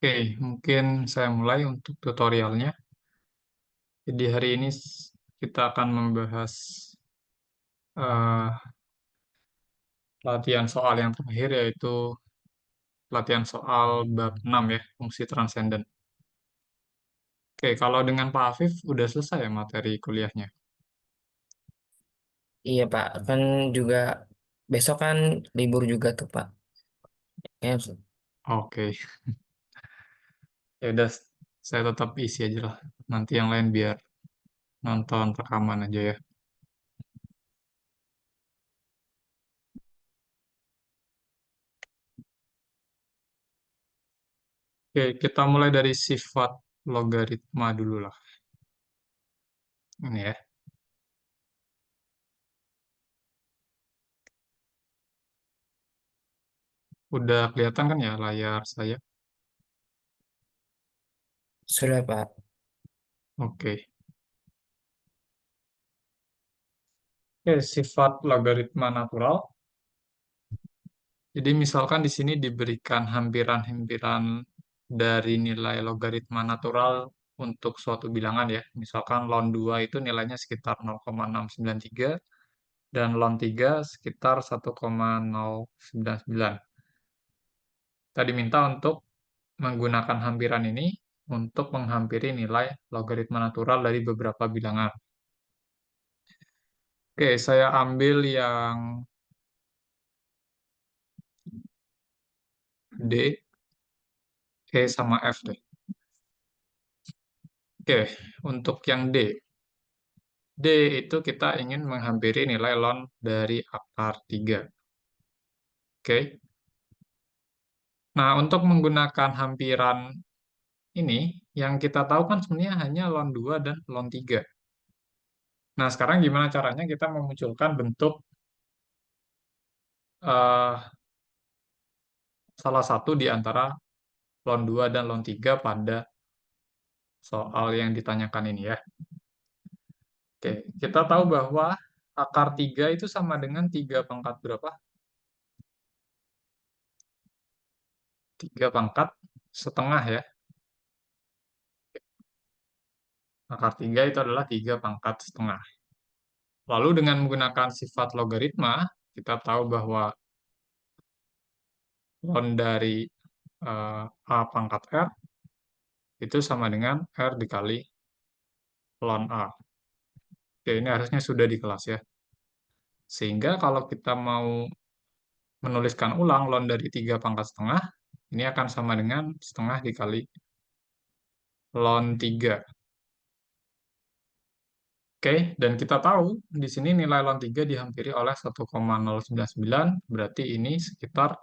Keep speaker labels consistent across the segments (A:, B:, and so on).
A: Oke, mungkin saya mulai untuk tutorialnya. Jadi hari ini kita akan membahas eh, latihan soal yang terakhir, yaitu latihan soal bab 6 ya, fungsi transenden. Oke, kalau dengan Pak Afif udah selesai ya materi kuliahnya.
B: Iya Pak, kan juga besok kan libur juga tuh Pak. Ya,
A: Oke, ya udah saya tetap isi aja lah. Nanti yang lain biar nonton rekaman aja ya. Oke, kita mulai dari sifat logaritma dulu lah. Ini ya. Udah kelihatan kan ya layar saya?
B: sudah Pak.
A: Oke. Oke, sifat logaritma natural. Jadi misalkan di sini diberikan hampiran-hampiran dari nilai logaritma natural untuk suatu bilangan ya. Misalkan ln 2 itu nilainya sekitar 0,693 dan ln 3 sekitar 1,099. Kita diminta untuk menggunakan hampiran ini untuk menghampiri nilai logaritma natural dari beberapa bilangan. Oke, saya ambil yang D, E sama F deh. Oke, untuk yang D. D itu kita ingin menghampiri nilai ln dari akar 3. Oke. Nah, untuk menggunakan hampiran ini, yang kita tahu kan sebenarnya hanya ln 2 dan ln 3. Nah, sekarang gimana caranya kita memunculkan bentuk eh, salah satu di antara ln 2 dan ln 3 pada soal yang ditanyakan ini ya. Oke, kita tahu bahwa akar 3 itu sama dengan 3 pangkat berapa? 3 pangkat setengah ya. Akar 3 itu adalah 3 pangkat setengah. Lalu dengan menggunakan sifat logaritma, kita tahu bahwa ln dari A pangkat R itu sama dengan R dikali ln A. Oke, ini harusnya sudah di kelas ya. Sehingga kalau kita mau menuliskan ulang ln dari 3 pangkat setengah, ini akan sama dengan setengah dikali ln 3. Oke, dan kita tahu di sini nilai ln 3 dihampiri oleh 1,099, berarti ini sekitar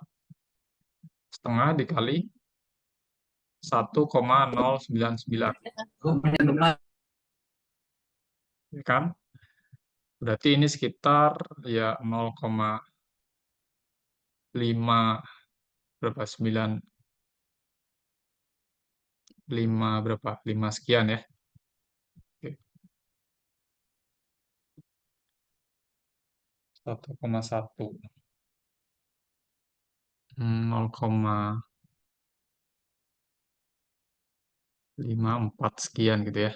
A: setengah dikali 1,099, ya kan? Berarti ini sekitar ya 0,5 berapa 95 berapa 5 sekian ya. Oke, 1,1 0,54 sekian gitu ya.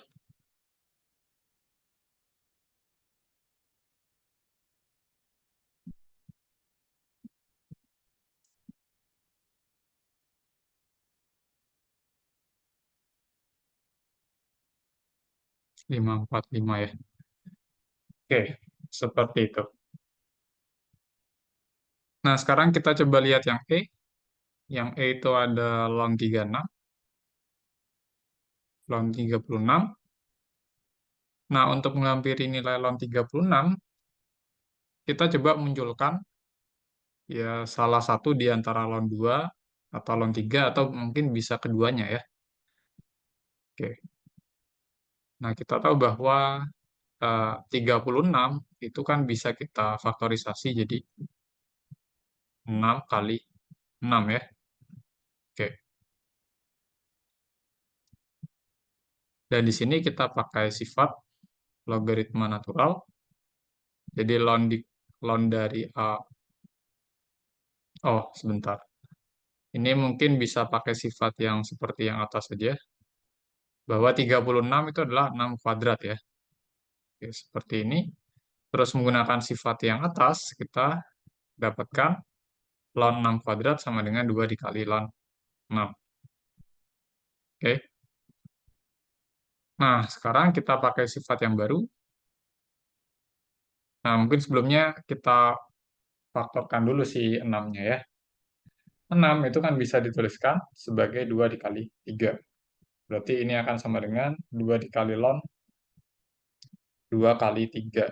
A: 545 ya. Oke, seperti itu. Nah, sekarang kita coba lihat yang E. Yang E itu ada ln 36, ln 36. Nah, untuk menghampiri nilai ln 36, kita coba munculkan ya salah satu di antara ln 2 atau ln 3 atau mungkin bisa keduanya ya. Oke. Nah, kita tahu bahwa 36 itu kan bisa kita faktorisasi jadi 6 kali 6 ya. Oke. Dan di sini kita pakai sifat logaritma natural. Jadi ln dari A. Oh, sebentar. Ini mungkin bisa pakai sifat yang seperti yang atas saja, bahwa 36 itu adalah 6 kuadrat ya. Oke, seperti ini. Terus menggunakan sifat yang atas, kita dapatkan ln 6 kuadrat sama dengan 2 dikali ln 6. Oke. Nah, sekarang kita pakai sifat yang baru. Nah, mungkin sebelumnya kita faktorkan dulu si 6-nya ya. 6 itu kan bisa dituliskan sebagai 2 dikali 3. Berarti ini akan sama dengan 2 dikali ln 2 kali 3.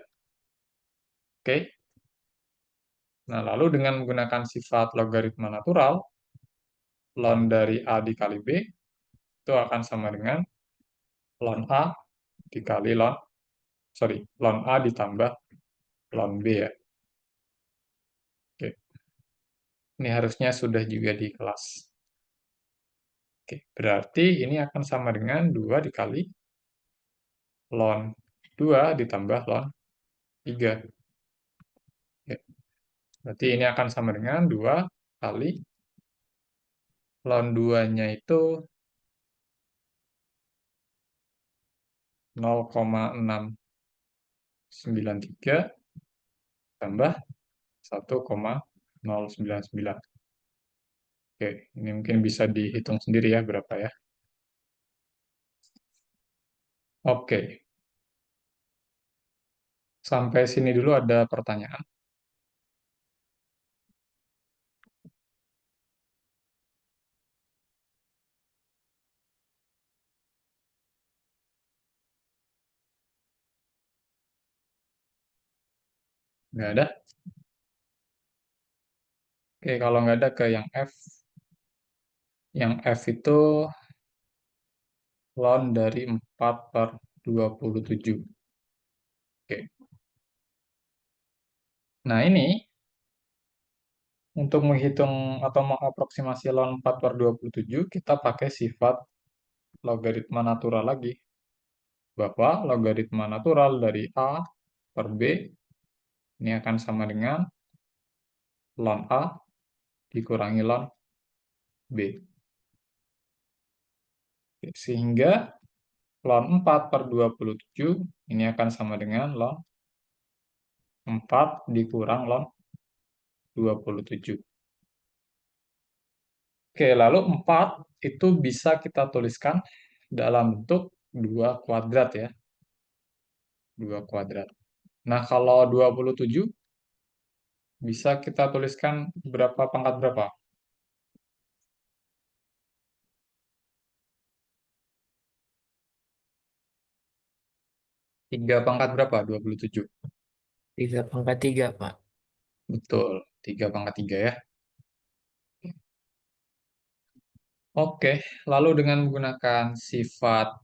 A: Oke. Nah, lalu dengan menggunakan sifat logaritma natural, ln dari A dikali B itu akan sama dengan ln A dikali ln, sorry, ln A ditambah ln B ya. Oke. Ini harusnya sudah juga di kelas. Oke, berarti ini akan sama dengan 2 dikali ln 2 ditambah ln 3. Oke, berarti ini akan sama dengan 2 kali ln 2-nya itu 0,693 tambah 1,099. Oke, ini mungkin bisa dihitung sendiri ya berapa ya. Oke, sampai sini dulu ada pertanyaan. Nggak ada? Oke, kalau nggak ada ke yang F. Yang F itu ln dari 4 per 27. Oke. Nah, ini untuk menghitung atau mengaproksimasi ln 4 per 27, kita pakai sifat logaritma natural lagi. Bahwa logaritma natural dari A per B ini akan sama dengan ln A dikurangi ln B. Sehingga ln 4 per 27 ini akan sama dengan ln 4 dikurang ln 27. Oke, lalu 4 itu bisa kita tuliskan dalam bentuk 2 kuadrat ya. 2 kuadrat. Nah, kalau 27 bisa kita tuliskan berapa pangkat berapa? 3 pangkat berapa? 27.
B: 3/3, Pak.
A: Betul, 3 pangkat 3 ya. Oke, lalu dengan menggunakan sifat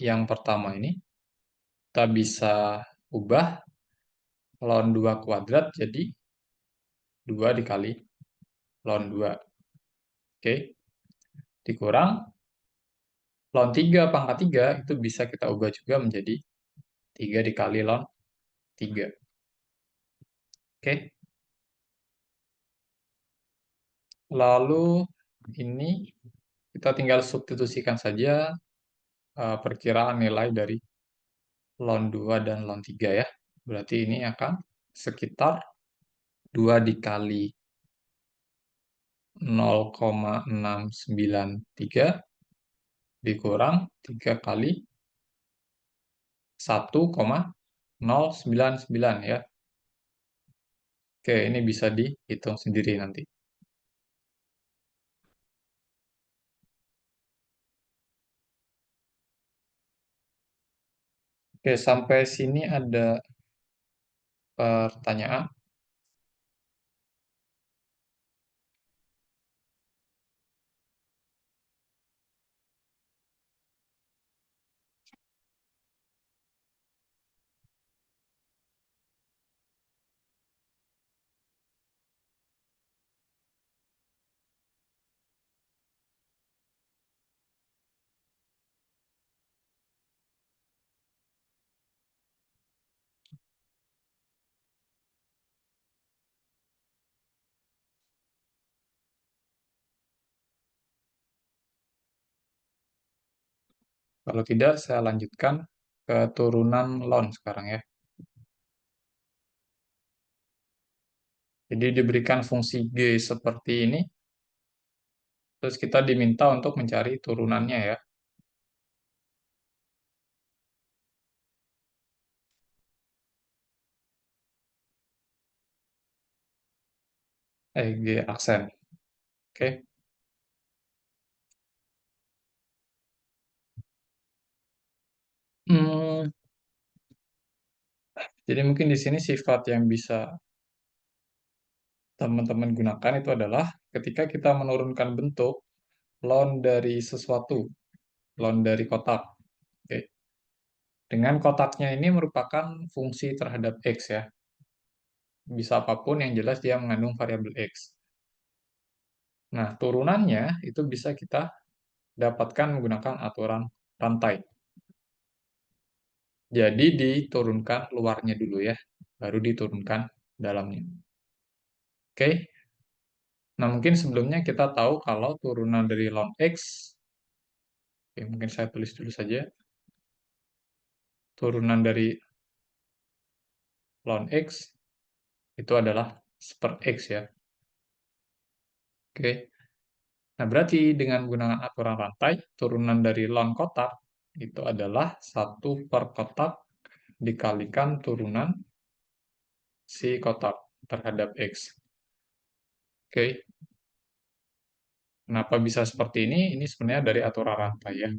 A: yang pertama ini, kita bisa ubah ln 2 kuadrat jadi 2 dikali ln 2. Oke, dikurang ln 3 pangkat 3 itu bisa kita ubah juga menjadi 3 dikali ln 3. Oke, lalu ini kita tinggal substitusikan saja perkiraan nilai dari ln 2 dan ln 3 ya. Berarti ini akan sekitar 2 dikali 0,693 dikurang 3 kali 1,099 ya. Oke, ini bisa dihitung sendiri nanti. Oke, sampai sini ada pertanyaan. Kalau tidak, saya lanjutkan ke turunan ln sekarang ya. Jadi diberikan fungsi G seperti ini, terus kita diminta untuk mencari turunannya ya. G aksen. Oke. Hmm, jadi mungkin di sini sifat yang bisa teman-teman gunakan itu adalah ketika kita menurunkan bentuk ln dari sesuatu, ln dari kotak. Oke. Dengan kotaknya ini merupakan fungsi terhadap X ya. Bisa apapun yang jelas dia mengandung variabel X. Nah, turunannya itu bisa kita dapatkan menggunakan aturan rantai. Jadi diturunkan luarnya dulu ya, baru diturunkan dalamnya. Oke. Nah, mungkin sebelumnya kita tahu kalau turunan dari ln X, oke, mungkin saya tulis dulu saja, turunan dari ln X itu adalah seper X ya. Oke. Nah, berarti dengan menggunakan aturan rantai, turunan dari ln kotak itu adalah 1/kotak dikalikan turunan si kotak terhadap X. Oke. Kenapa bisa seperti ini? Ini sebenarnya dari aturan rantai ya.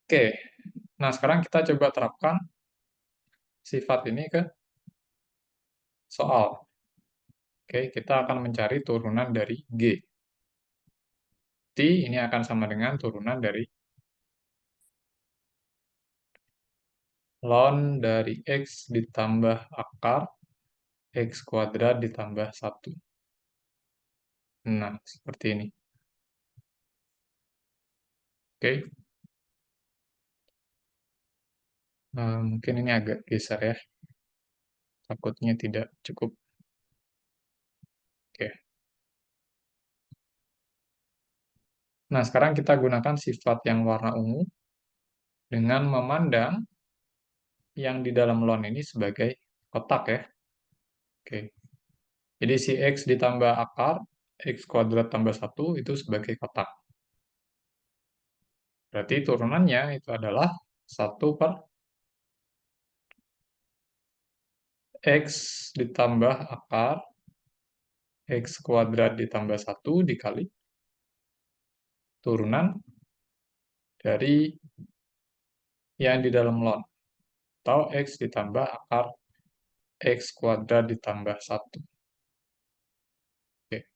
A: Oke. Nah, sekarang kita coba terapkan sifat ini ke soal. Oke, kita akan mencari turunan dari G. T ini akan sama dengan turunan dari ln dari X ditambah akar X kuadrat ditambah 1. Nah, seperti ini. Oke. Mungkin ini agak geser ya. Takutnya tidak cukup. Oke. Nah, sekarang kita gunakan sifat yang warna ungu dengan memandang yang di dalam lon ini sebagai kotak ya. Oke. Jadi si X ditambah akar, X kuadrat tambah 1 itu sebagai kotak. Berarti turunannya itu adalah 1/X ditambah akar, X kuadrat ditambah 1 dikali turunan dari yang di dalam ln. Atau X ditambah akar X kuadrat ditambah 1. Oke,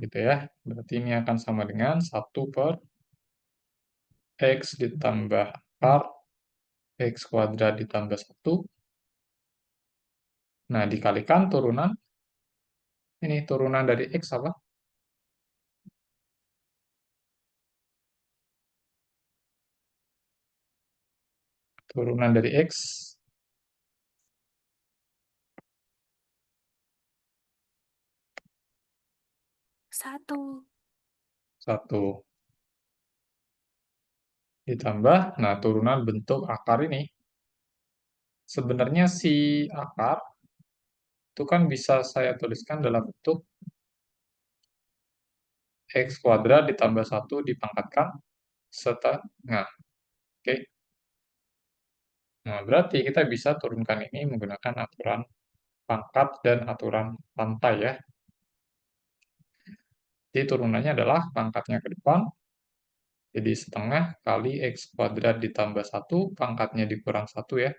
A: gitu ya. Berarti ini akan sama dengan 1/X ditambah akar X kuadrat ditambah 1. Nah, dikalikan turunan. Ini turunan dari X apa? Turunan dari X,
C: 1.
A: 1. Ditambah, nah turunan bentuk akar ini. Sebenarnya si akar itu kan bisa saya tuliskan dalam bentuk X kuadrat ditambah 1 dipangkatkan setengah. Oke. Nah, berarti kita bisa turunkan ini menggunakan aturan pangkat dan aturan pantai ya. Jadi turunannya adalah pangkatnya ke depan, jadi setengah kali X kuadrat ditambah 1, pangkatnya dikurang 1 ya.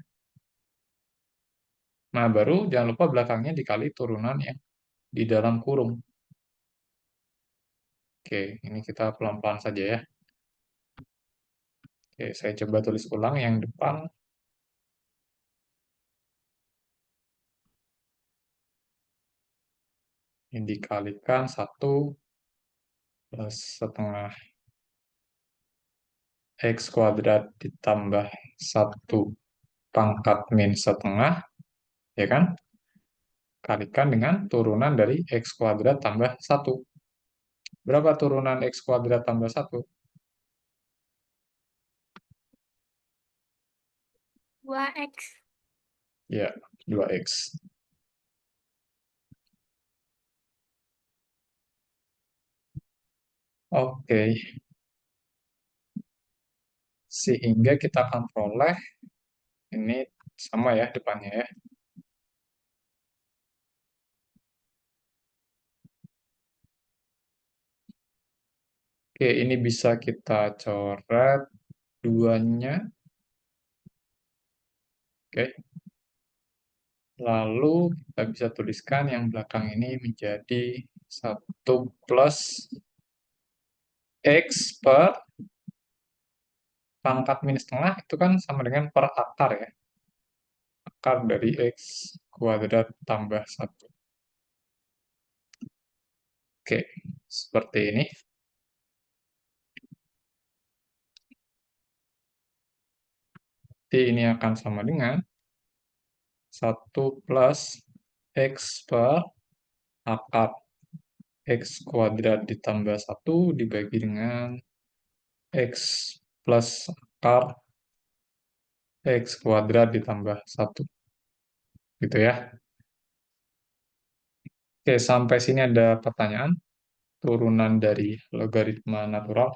A: Nah, baru jangan lupa belakangnya dikali turunan yang di dalam kurung. Oke, ini kita pelan-pelan saja ya. Oke, saya coba tulis ulang yang depan. Ini dikalikan 1 plus setengah X kuadrat ditambah 1 pangkat min setengah, ya kan? Kalikan dengan turunan dari X kuadrat tambah 1. Berapa turunan X kuadrat tambah 1?
C: 2x.
A: Ya, 2X. Oke, sehingga kita akan peroleh ini sama ya depannya ya. Oke, ini bisa kita coret duanya. Oke, lalu kita bisa tuliskan yang belakang ini menjadi 1 plus X per pangkat minus tengah itu kan sama dengan per akar ya. Akar dari X kuadrat tambah 1. Oke, seperti ini. Jadi ini akan sama dengan 1 plus X per akar X kuadrat ditambah 1 dibagi dengan X plus akar X kuadrat ditambah 1. Gitu ya. Oke, sampai sini ada pertanyaan. Turunan dari logaritma natural.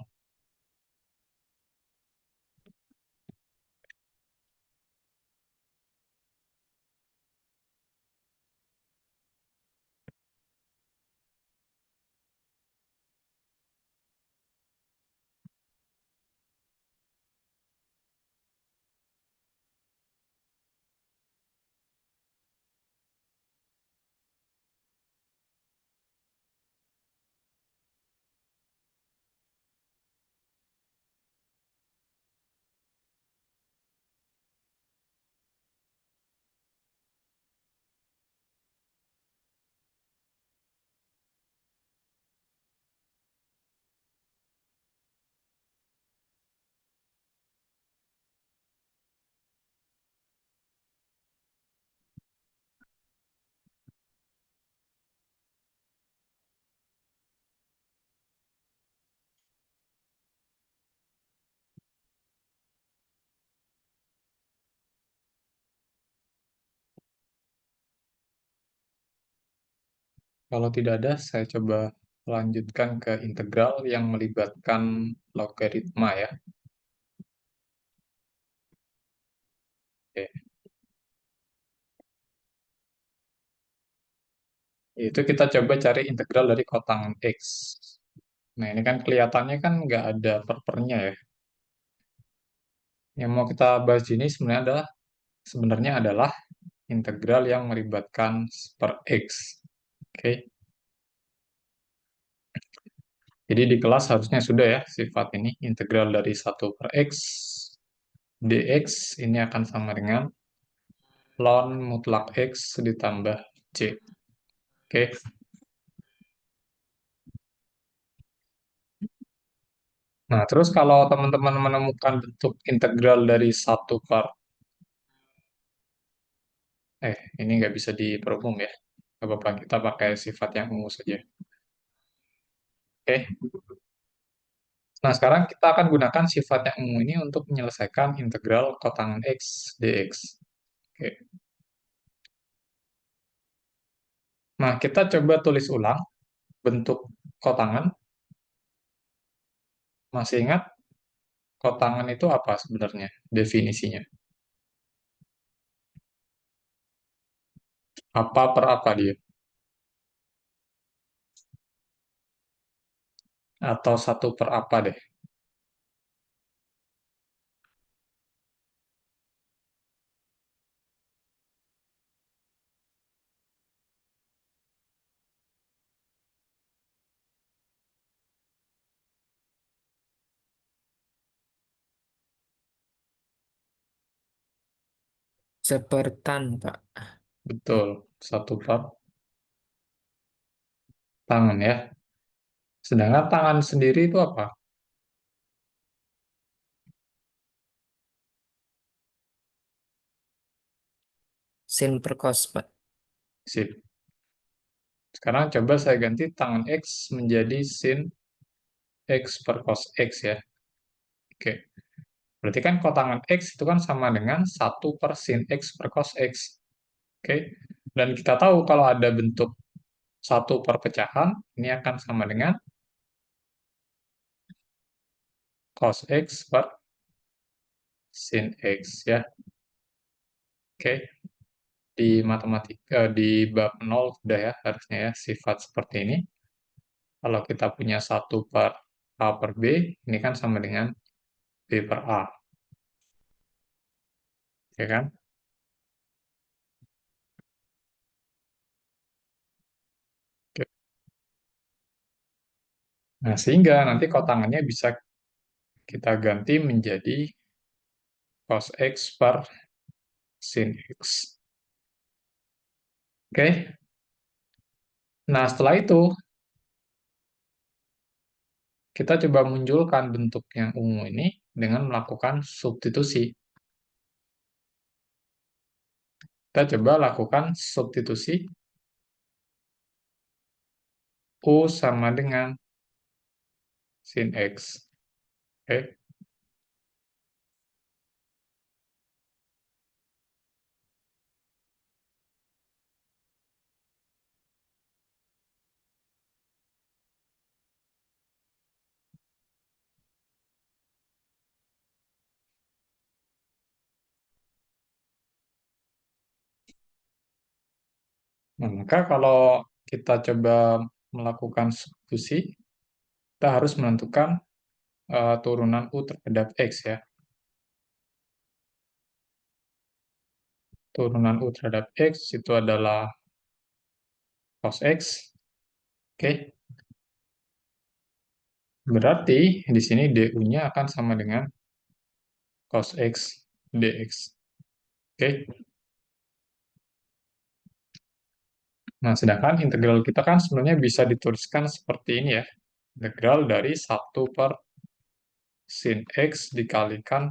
A: Kalau tidak ada, saya coba lanjutkan ke integral yang melibatkan logaritma ya. Oke. Itu kita coba cari integral dari kotangan X. Nah, ini kan kelihatannya kan nggak ada per-pernya ya. Yang mau kita bahas ini sebenarnya adalah integral yang melibatkan per X. Oke. Jadi di kelas harusnya sudah ya sifat ini. Integral dari 1 per X dx ini akan sama dengan ln mutlak X ditambah C. Oke. Nah, terus kalau teman-teman menemukan bentuk integral dari 1 per, ini nggak bisa diperumum ya. Nggak apa-apa, kita pakai sifat yang umum saja. Oke. Nah, sekarang kita akan gunakan sifat yang umum ini untuk menyelesaikan integral kotangan X dx. Oke. Nah, kita coba tulis ulang bentuk kotangan. Masih ingat kotangan itu apa sebenarnya definisinya? Apa per apa dia? Atau 1 per apa deh?
B: Sepertan, Pak.
A: Betul, 1 per tangan ya. Sedangkan tangan sendiri itu apa?
B: Sin per cos, Pak.
A: Sip. Sekarang coba saya ganti tangan X menjadi sin X per cos X ya. Oke. Berarti kan kotangan X itu kan sama dengan 1 per sin X per cos X. Oke. Dan kita tahu kalau ada bentuk satu perpecahan, ini akan sama dengan cos X per sin X ya. Oke. Di matematika, di bab 0 sudah ya, harusnya ya, sifat seperti ini. Kalau kita punya 1 per A per B, ini kan sama dengan B per A. Ya kan? Oke. Nah, sehingga nanti kotangannya bisa kita ganti menjadi cos X per sin X. Oke. Nah, setelah itu, kita coba munculkan bentuk yang ungu ini dengan melakukan substitusi. Kita coba lakukan substitusi U sama dengan sin X. Oke. Nah, maka kalau kita coba melakukan substitusi, kita harus menentukan turunan U terhadap X ya. Turunan U terhadap X itu adalah cos X. Oke. Berarti di sini DU-nya akan sama dengan cos X dx. Oke. Nah, sedangkan integral kita kan sebenarnya bisa dituliskan seperti ini ya. Integral dari 1 per sin X dikalikan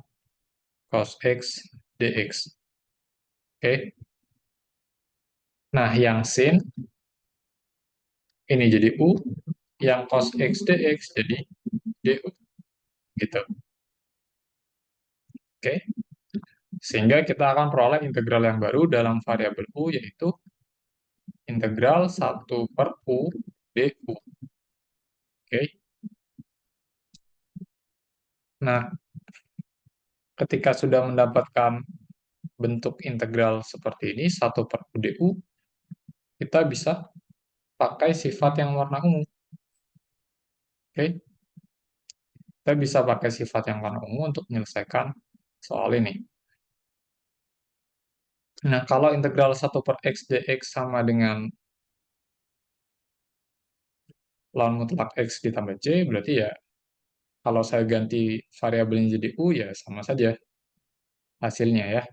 A: cos X dx. Oke. Nah, yang sin ini jadi U, yang cos X dx jadi DU. Gitu. Oke. Sehingga kita akan peroleh integral yang baru dalam variabel U, yaitu integral 1 per U du. Oke. Nah, ketika sudah mendapatkan bentuk integral seperti ini, 1 per U du, kita bisa pakai sifat yang warna ungu. Oke. Kita bisa pakai sifat yang warna ungu untuk menyelesaikan soal ini. Nah, kalau integral 1 per X dx sama dengan lawan mutlak X ditambah C, berarti ya kalau saya ganti variabelnya jadi U, ya sama saja hasilnya ya.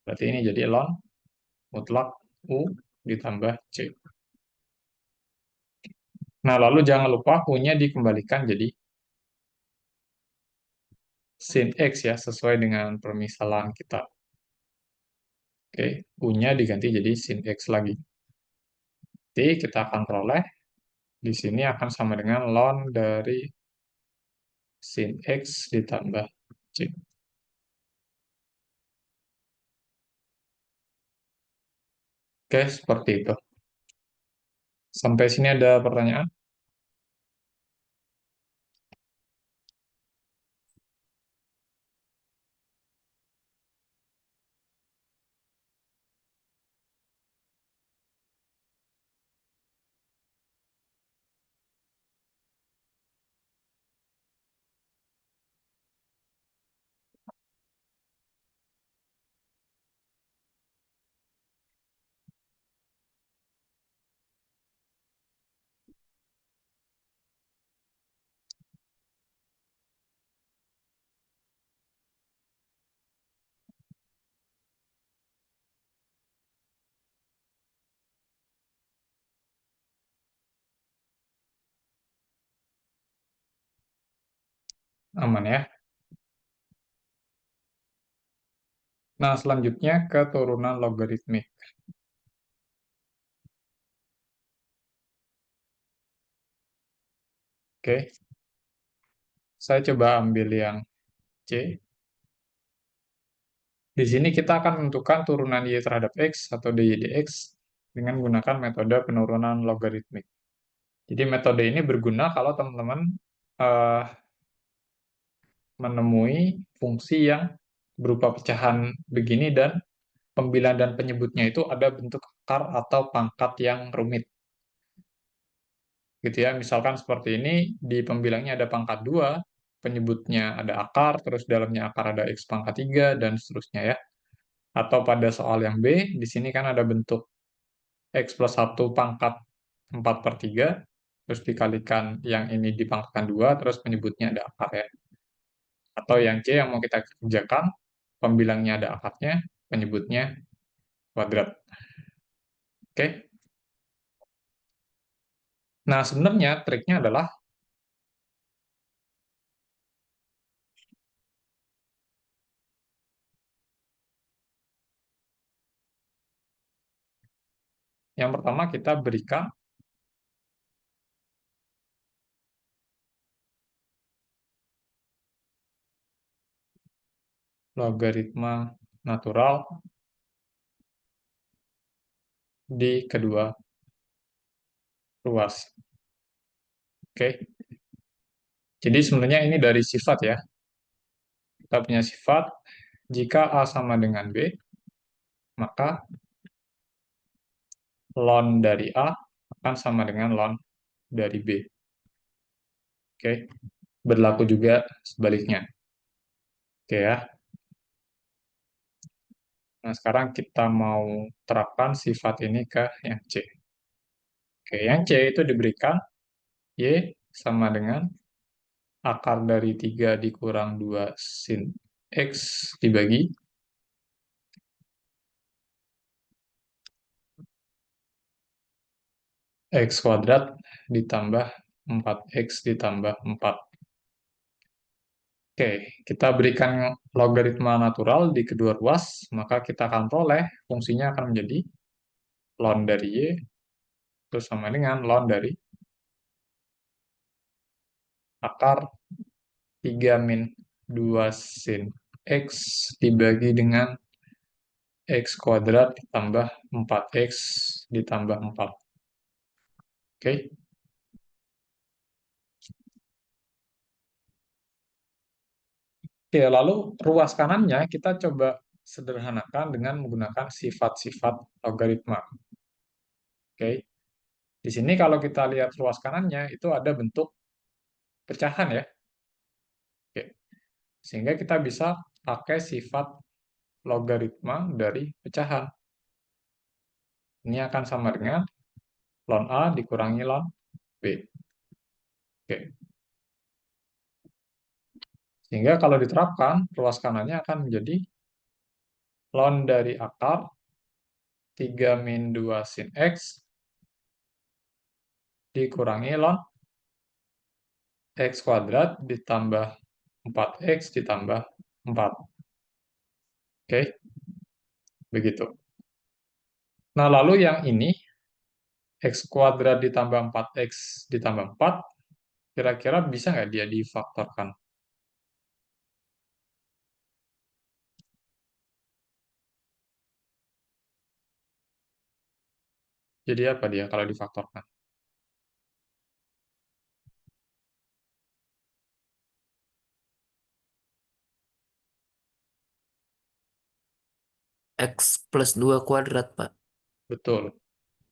A: Berarti ini jadi ln mutlak U ditambah C. Nah, lalu jangan lupa U-nya dikembalikan jadi sin X ya, sesuai dengan permisalan kita. Oke, U-nya diganti jadi sin X lagi. Jadi kita akan peroleh, di sini akan sama dengan ln dari sin X ditambah C. Oke, seperti itu. Sampai sini ada pertanyaan? Aman ya. Nah, selanjutnya keturunan logaritmik. Oke. Saya coba ambil yang C. Di sini kita akan menentukan turunan Y terhadap X atau dy dx dengan menggunakan metode penurunan logaritmik. Jadi metode ini berguna kalau teman-teman eh, menemui fungsi yang berupa pecahan begini dan pembilang dan penyebutnya itu ada bentuk akar atau pangkat yang rumit. Gitu ya, misalkan seperti ini, di pembilangnya ada pangkat 2, penyebutnya ada akar, terus dalamnya akar ada X pangkat 3, dan seterusnya ya. Atau pada soal yang B, di sini kan ada bentuk X plus 1 pangkat 4 per 3, terus dikalikan yang ini dipangkatkan 2, terus penyebutnya ada akar ya. Atau yang C yang mau kita kerjakan, pembilangnya ada akarnya, penyebutnya kuadrat. Oke. Nah, sebenarnya triknya adalah yang pertama kita berikan logaritma natural di kedua ruas. Oke. Jadi sebenarnya ini dari sifat ya. Kita punya sifat, jika A sama dengan B, maka ln dari A akan sama dengan ln dari B. Oke. Berlaku juga sebaliknya. Oke ya. Nah, sekarang kita mau terapkan sifat ini ke yang C. Oke, yang C itu diberikan Y sama dengan akar dari 3 dikurang 2 sin X dibagi X kuadrat ditambah 4X ditambah 4. Oke, kita berikan logaritma natural di kedua ruas, maka kita akan peroleh fungsinya akan menjadi ln dari Y itu sama dengan ln dari akar 3 min 2 sin X dibagi dengan X kuadrat ditambah 4X ditambah 4. Oke. Oke, lalu ruas kanannya kita coba sederhanakan dengan menggunakan sifat-sifat logaritma. Oke. Di sini kalau kita lihat ruas kanannya itu ada bentuk pecahan ya. Oke. Sehingga kita bisa pakai sifat logaritma dari pecahan. Ini akan sama dengan ln A dikurangi ln B. Oke. Sehingga kalau diterapkan, ruas kanannya akan menjadi ln dari akar 3 min 2 sin X dikurangi ln X kuadrat ditambah 4X ditambah 4. Oke, begitu. Nah, lalu yang ini, X kuadrat ditambah 4X ditambah 4, kira-kira bisa nggak dia difaktorkan? Jadi apa dia kalau difaktorkan?
B: X plus 2 kuadrat, Pak.
A: Betul,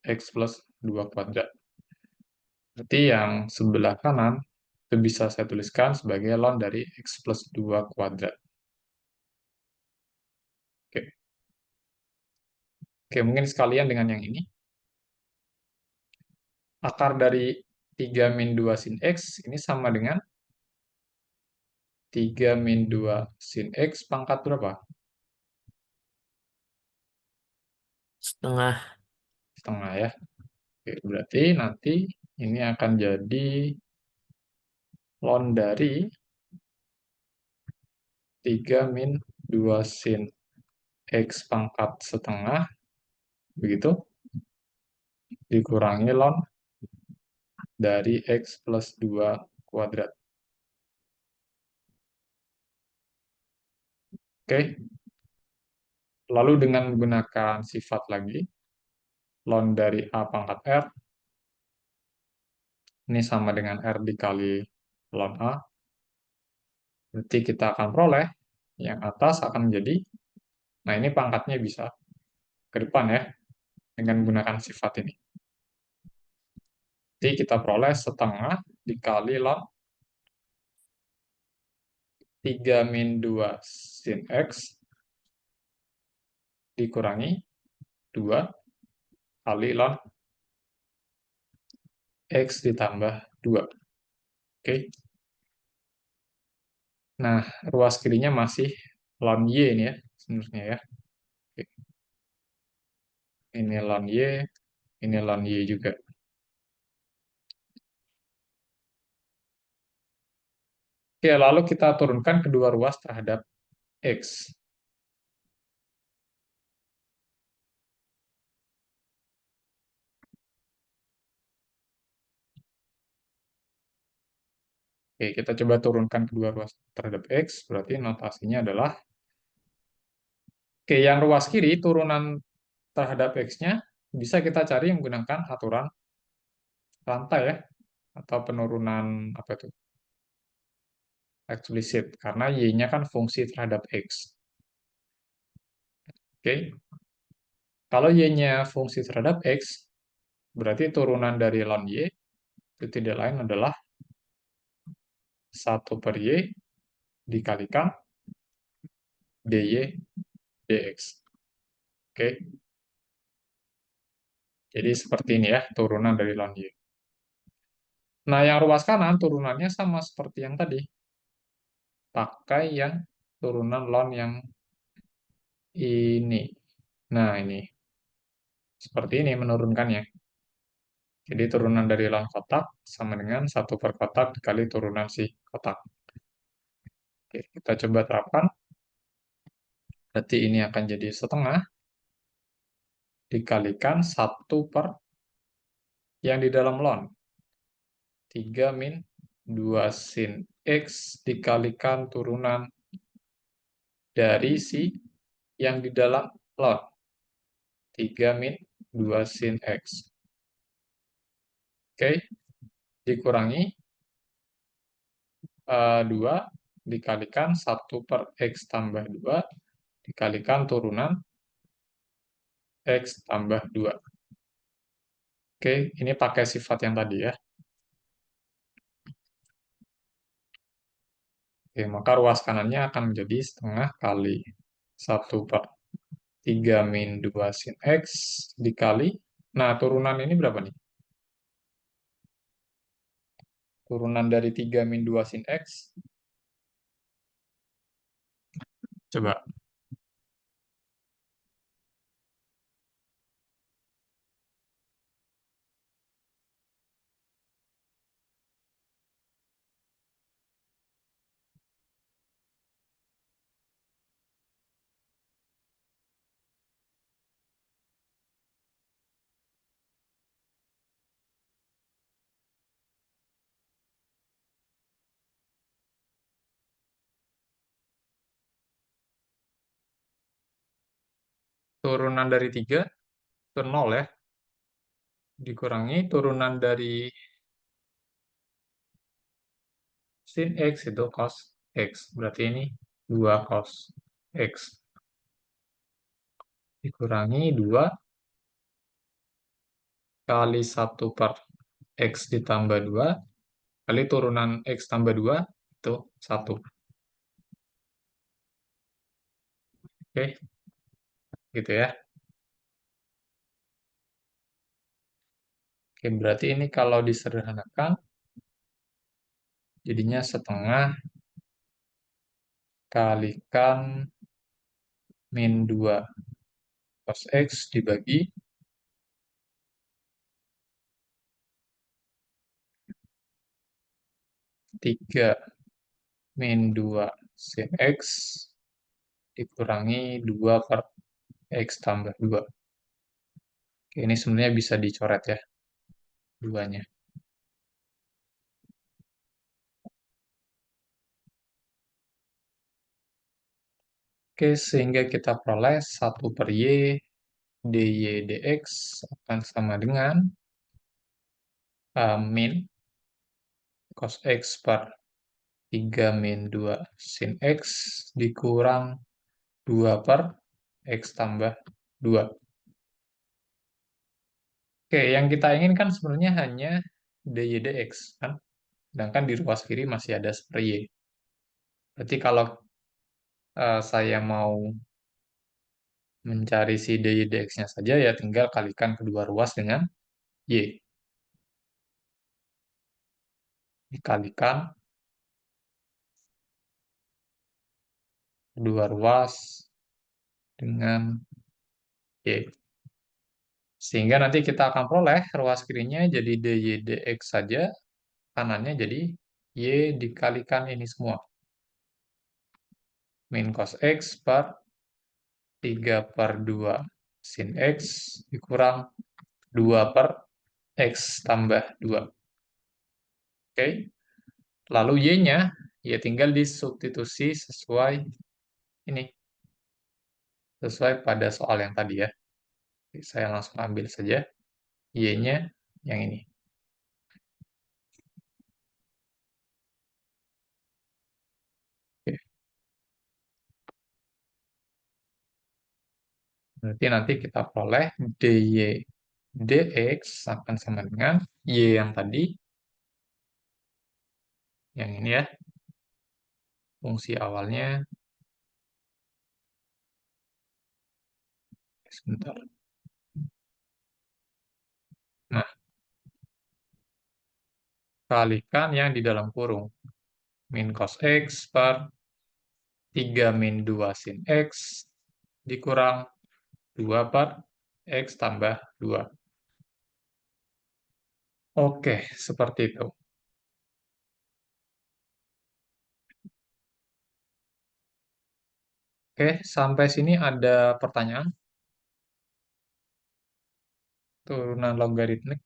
A: X plus 2 kuadrat. Berarti yang sebelah kanan itu bisa saya tuliskan sebagai ln dari X plus 2 kuadrat. Oke. Oke, mungkin sekalian dengan yang ini. Akar dari 3 min 2 sin X ini sama dengan 3 min 2 sin X pangkat berapa?
B: Setengah.
A: Setengah ya. Oke, berarti nanti ini akan jadi ln dari 3 min 2 sin X pangkat setengah, begitu, dikurangi ln dari X plus 2 kuadrat. Oke, lalu dengan menggunakan sifat lagi, ln dari A pangkat R, ini sama dengan R dikali ln A, berarti kita akan peroleh yang atas akan menjadi, nah ini pangkatnya bisa ke depan ya, dengan menggunakan sifat ini. Jadi kita peroleh setengah dikali ln 3 min 2 sin X dikurangi 2 kali ln X ditambah 2. Oke. Nah, ruas kirinya masih ln Y ini ya, sebenarnya ya. Oke. Ini ln Y, ini ln Y juga. Oke, lalu kita turunkan kedua ruas terhadap X. Oke, kita coba turunkan kedua ruas terhadap X, berarti notasinya adalah, oke, yang ruas kiri turunan terhadap X-nya bisa kita cari menggunakan aturan rantai ya, atau penurunan apa itu, eksplisit, karena Y-nya kan fungsi terhadap X. Oke, kalau Y-nya fungsi terhadap X, berarti turunan dari ln Y itu tidak lain adalah 1 per Y dikalikan dy dx. Oke, jadi seperti ini ya, turunan dari ln Y. Nah, yang ruas kanan turunannya sama seperti yang tadi. Pakai yang turunan ln yang ini. Nah, ini. Seperti ini menurunkannya. Jadi turunan dari ln kotak sama dengan 1 per kotak dikali turunan si kotak. Oke, kita coba terapkan. Berarti ini akan jadi setengah dikalikan 1 per yang di dalam ln. 3 min 2 sin X dikalikan turunan dari si yang di dalam ln. 3 min 2 sin X. Oke, dikurangi 2 dikalikan 1 per X tambah 2 dikalikan turunan X tambah 2. Oke, ini pakai sifat yang tadi ya. Oke, maka ruas kanannya akan menjadi setengah kali 1 per 3 min 2 sin X dikali, nah turunan ini berapa nih? Turunan dari 3 min 2 sin X, coba. Turunan dari 3 ke 0 ya. Dikurangi turunan dari sin X itu cos X. Berarti ini 2 cos X. Dikurangi 2 kali 1 per X ditambah 2 kali turunan X tambah 2 itu 1. Oke, gitu ya. Oke, berarti ini kalau disederhanakan jadinya setengah kalikan min 2 cos X dibagi 3 min 2 sin X dikurangi 2 per X tambah 2. Oke, ini sebenarnya bisa dicoret ya, duanya. Oke, Oke, sehingga kita peroleh 1 per Y, dy dx akan sama dengan min cos X per 3 min 2 sin X dikurang 2 per X tambah 2. Oke, yang kita inginkan sebenarnya hanya dy dx, kan? Sedangkan di ruas kiri masih ada 1 per Y. Berarti kalau saya mau mencari si dy dx-nya saja, ya tinggal kalikan kedua ruas dengan Y. Dikalikan kedua ruas dengan Y. Sehingga nanti kita akan peroleh ruas kirinya jadi dy dx saja, kanannya jadi Y dikalikan ini semua. Min cos X per 3 per 2 sin X dikurang 2 per X tambah 2. Oke. Lalu Y-nya, ya tinggal disubstitusi sesuai ini. Sesuai pada soal yang tadi ya. Oke, saya langsung ambil saja. Y-nya yang ini. Oke. Berarti nanti kita peroleh dy dx akan sama dengan Y yang tadi. Yang ini ya. Fungsi awalnya. Sebentar. Nah, kalikan yang di dalam kurung. Min cos X per 3 min 2 sin X dikurang 2 per X tambah 2. Oke, seperti itu. Oke, sampai sini ada pertanyaan? Turunan logaritmik.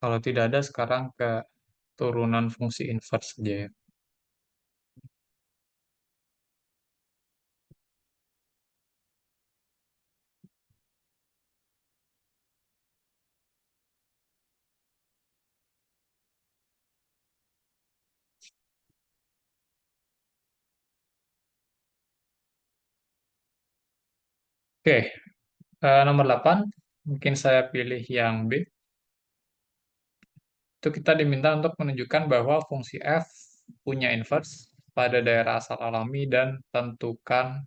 A: Kalau tidak ada, sekarang ke turunan fungsi inverse saja ya. Oke, nomor 8. Mungkin saya pilih yang B. Itu kita diminta untuk menunjukkan bahwa fungsi f punya inverse pada daerah asal alami dan tentukan.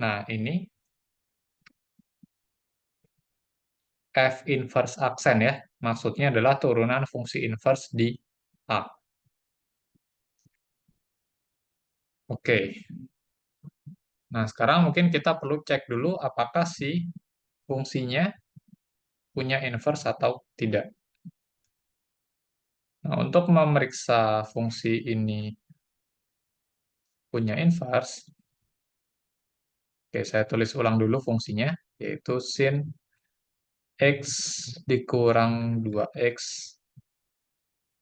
A: Nah, ini f inverse aksen ya. Maksudnya adalah turunan fungsi inverse di A. Oke. Nah, sekarang mungkin kita perlu cek dulu apakah si fungsinya punya inverse atau tidak. Nah, untuk memeriksa fungsi ini punya inverse, Oke, saya tulis ulang dulu fungsinya, yaitu sin X dikurang 2X,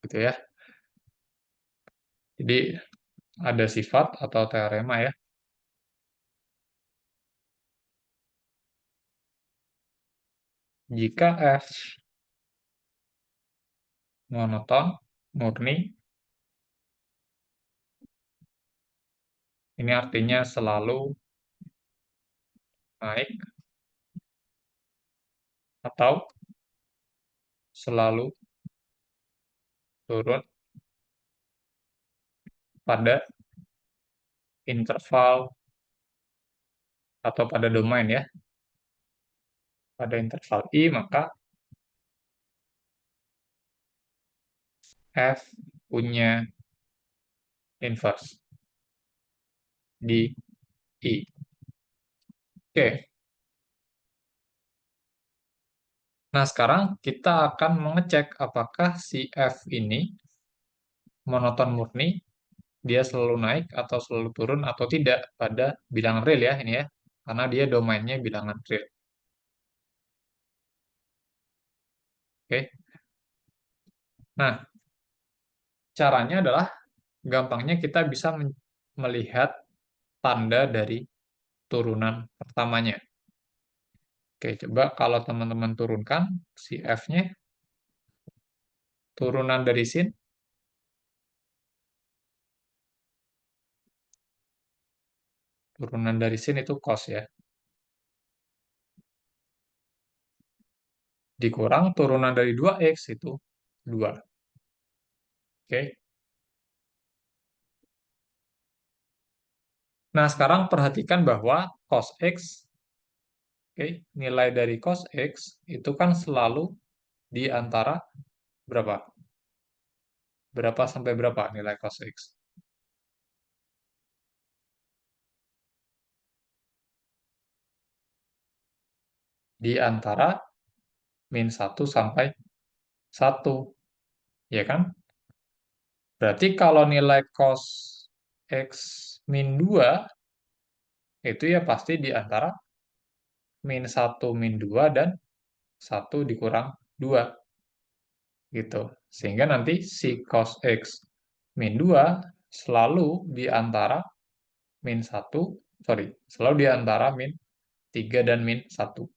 A: gitu ya. Jadi, ada sifat atau teorema ya. Jika F monoton, murni, ini artinya selalu naik atau selalu turun pada interval atau pada domain ya. Pada interval I, maka F punya inverse di I. Oke. Nah, sekarang kita akan mengecek apakah si F ini monoton murni, dia selalu naik atau selalu turun atau tidak pada bilangan real ya, ini ya. Karena dia domainnya bilangan real. Oke. Nah, caranya adalah gampangnya kita bisa melihat tanda dari turunan pertamanya. Oke, coba kalau teman-teman turunkan si F-nya, turunan dari sin, turunan dari sin itu cos ya, dikurang turunan dari 2x itu 2. Oke. Nah, sekarang perhatikan bahwa cos x, oke, nilai dari cos x itu kan selalu di antara berapa? Berapa sampai berapa nilai cos x? Di antara -1 sampai 1, ya kan? Berarti kalau nilai cos x -2, itu ya pasti di antara -1 - 2 dan 1 - 2, gitu. Sehingga nanti si cos x -2 selalu di antara -1, sorry, selalu di antara -3 dan -1.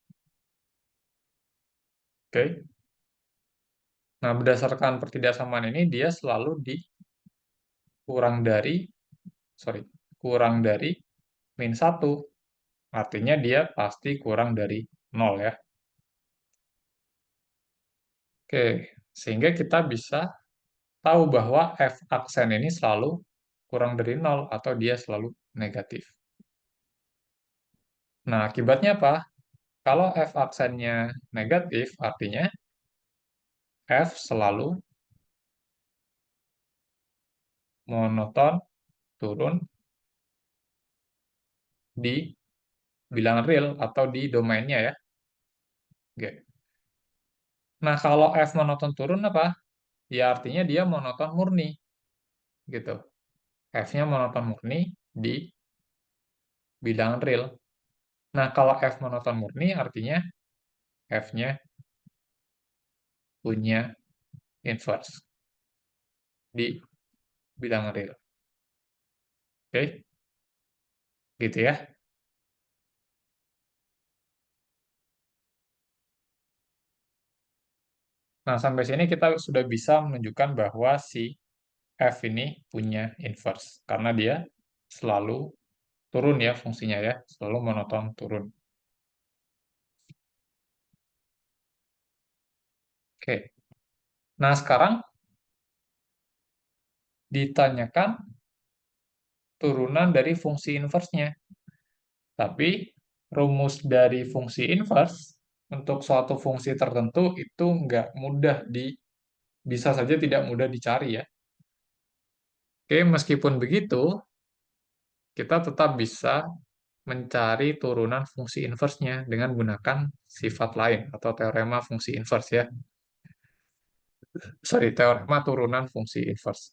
A: Oke. Nah, berdasarkan pertidaksamaan ini, dia selalu dikurang dari, sorry, kurang dari -1. Artinya dia pasti kurang dari 0 ya. Oke, sehingga kita bisa tahu bahwa f aksen ini selalu kurang dari 0 atau dia selalu negatif. Nah, akibatnya apa? Kalau f aksennya negatif, artinya f selalu monoton turun di bilangan real atau di domainnya ya. Oke. Nah, kalau f monoton turun apa? Ya artinya dia monoton murni. Gitu. F-nya monoton murni di bilangan real. Nah, kalau F monoton murni artinya F-nya punya inverse di bilangan real. Oke, gitu ya. Nah, sampai sini kita sudah bisa menunjukkan bahwa si F ini punya inverse. Karena dia selalu turun ya fungsinya ya. Selalu monoton turun. Oke. Nah, sekarang ditanyakan turunan dari fungsi inverse-nya. Tapi rumus dari fungsi inverse untuk suatu fungsi tertentu itu nggak mudah bisa saja tidak mudah dicari ya. Oke, meskipun begitu, kita tetap bisa mencari turunan fungsi inverse-nya dengan menggunakan sifat lain atau teorema fungsi inverse ya. Sorry, teorema turunan fungsi inverse.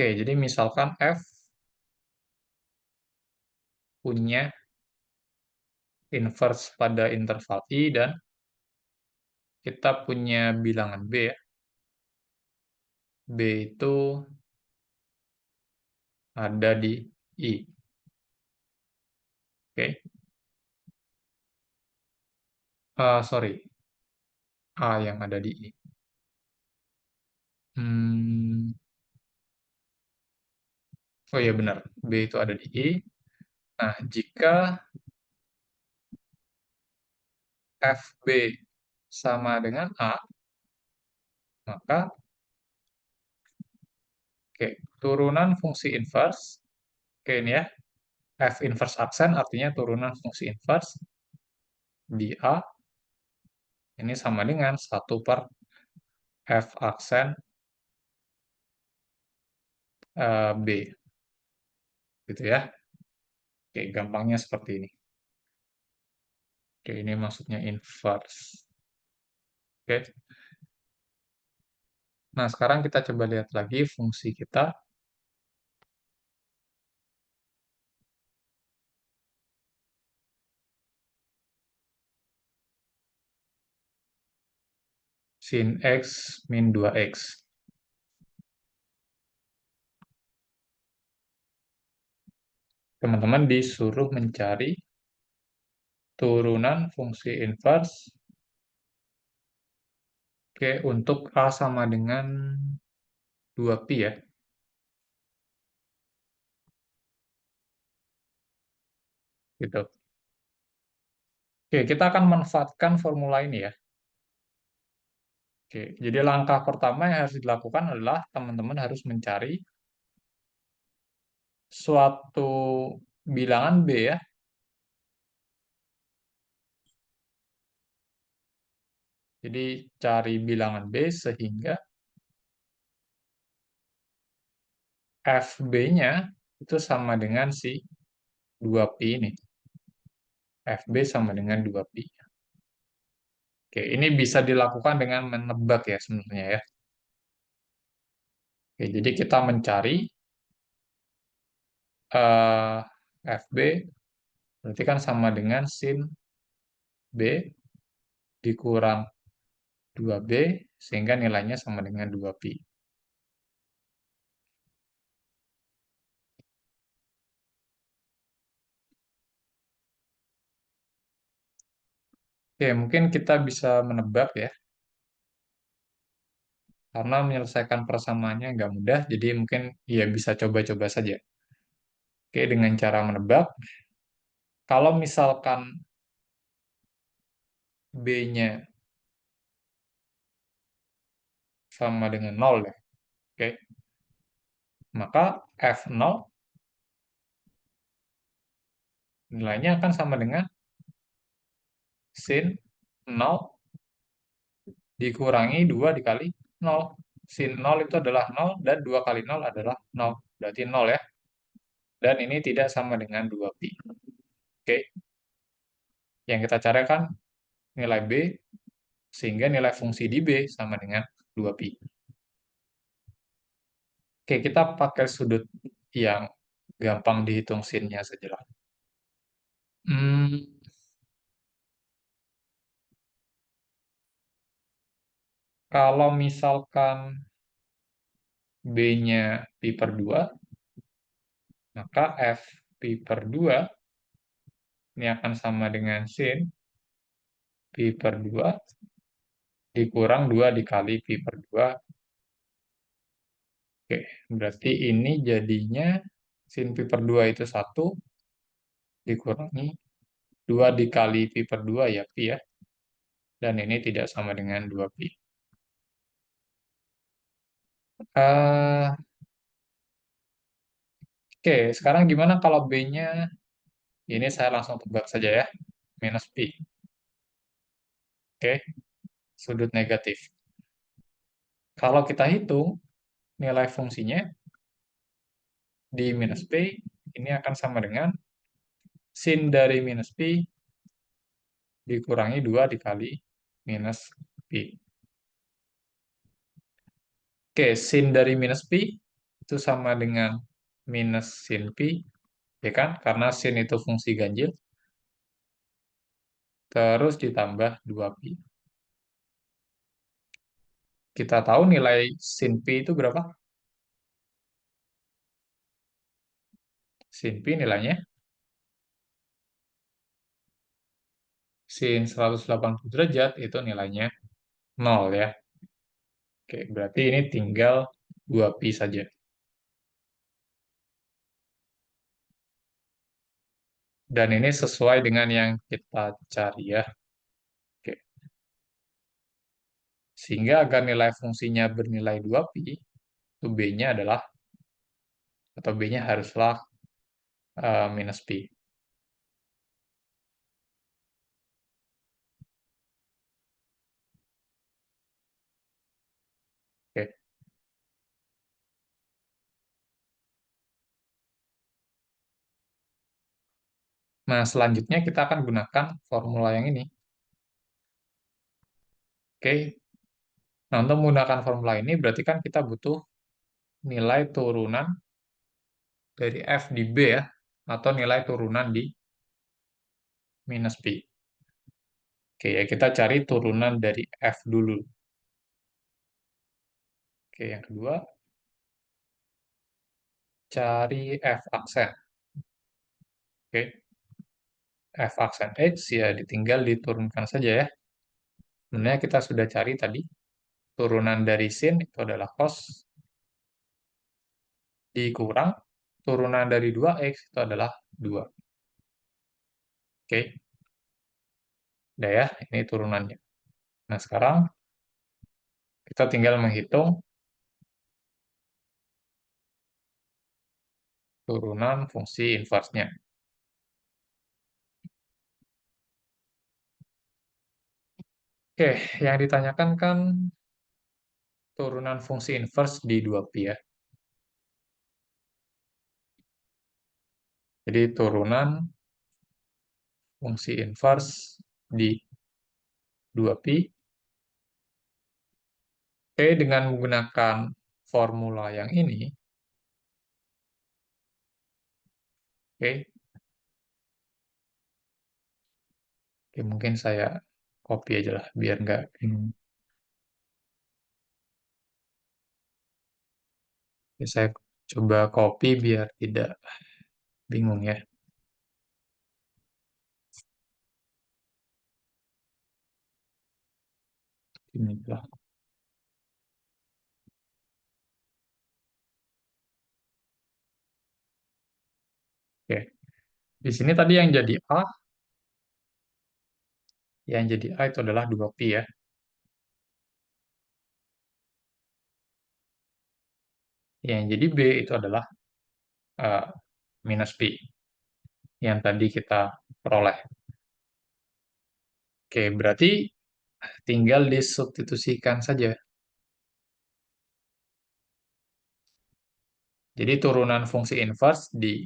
A: Oke, jadi misalkan F punya inverse pada interval I dan kita punya bilangan B ya. B itu ada di I. Oke. Sorry, A yang ada di I. Hmm, oh iya benar, B itu ada di I. Nah, jika FB sama dengan A, maka oke, turunan fungsi inverse, oke ini ya, F inverse aksen artinya turunan fungsi inverse di A, ini sama dengan 1/F aksen B, gitu ya. Oke, gampangnya seperti ini. Oke, ini maksudnya inverse. Oke. Nah, sekarang kita coba lihat lagi fungsi kita. Sin X min 2X. Teman-teman disuruh mencari turunan fungsi inverse. Oke, untuk A sama dengan 2pi ya. Gitu. Oke, kita akan manfaatkan formula ini ya. Oke, jadi langkah pertama yang harus dilakukan adalah teman-teman harus mencari suatu bilangan B ya. Jadi cari bilangan B sehingga FB-nya itu sama dengan si 2pi ini. FB sama dengan 2pi. Oke, ini bisa dilakukan dengan menebak ya sebenarnya ya. Oke, jadi kita mencari FB berarti kan sama dengan sin B dikurang 2B sehingga nilainya sama dengan 2pi. Oke, mungkin kita bisa menebak ya. Karena menyelesaikan persamaannya nggak mudah, jadi mungkin ya bisa coba-coba saja. Oke, dengan cara menebak, kalau misalkan B-nya sama dengan 0 ya, oke, maka F0 nilainya akan sama dengan sin 0 dikurangi 2 dikali 0. Sin 0 itu adalah 0 dan 2 kali 0 adalah 0. Berarti 0 ya. Dan ini tidak sama dengan 2pi. Oke. Yang kita carikan nilai B sehingga nilai fungsi di B sama dengan 2pi. Oke, kita pakai sudut yang gampang dihitung sinnya saja lah. Hmm, kalau misalkan B-nya pi per 2, maka F pi per 2 ini akan sama dengan sin pi per 2 dikurang 2 dikali pi per 2. Oke, berarti ini jadinya sin pi per 2 itu 1 dikurangi 2 dikali pi per 2 ya pi ya. Dan ini tidak sama dengan 2pi. Oke, sekarang gimana kalau B-nya, ini saya langsung tebak saja ya, minus pi. Oke, sudut negatif. Kalau kita hitung nilai fungsinya di minus pi, ini akan sama dengan sin dari minus pi dikurangi 2 dikali minus pi. Oke, sin dari minus pi itu sama dengan minus sin pi, ya kan? Karena sin itu fungsi ganjil, terus ditambah 2pi. Kita tahu nilai sin pi itu berapa? Sin pi nilainya sin 180 derajat itu nilainya 0 ya. Oke, berarti ini tinggal 2pi saja. Dan ini sesuai dengan yang kita cari ya. Oke. Sehingga agar nilai fungsinya bernilai 2pi, itu b-nya adalah, atau b-nya haruslah minus pi. Oke. Nah, selanjutnya kita akan gunakan formula yang ini. Oke. Nah, untuk menggunakan formula ini berarti kan kita butuh nilai turunan dari f di b ya, atau nilai turunan di minus pi. Oke, ya kita cari turunan dari f dulu. Oke, yang kedua, cari f aksen. Oke, f aksen x ya ditinggal diturunkan saja ya. Sebenarnya kita sudah cari tadi, turunan dari sin itu adalah cos, dikurang turunan dari 2x itu adalah 2. Oke, udah ya, ini turunannya. Nah, sekarang kita tinggal menghitung turunan fungsi inversnya. Oke, yang ditanyakan kan turunan fungsi inverse di 2pi ya. Jadi turunan fungsi inverse di 2pi. Oke, dengan menggunakan formula yang ini, oke, oke mungkin saya copy aja lah, biar nggak bingung. Oke, saya coba copy biar tidak bingung ya. Ini lah. Oke, di sini tadi yang jadi A itu adalah 2pi ya. Yang jadi B itu adalah eh, minus pi yang tadi kita peroleh. Oke, berarti tinggal disubstitusikan saja. Jadi turunan fungsi inverse di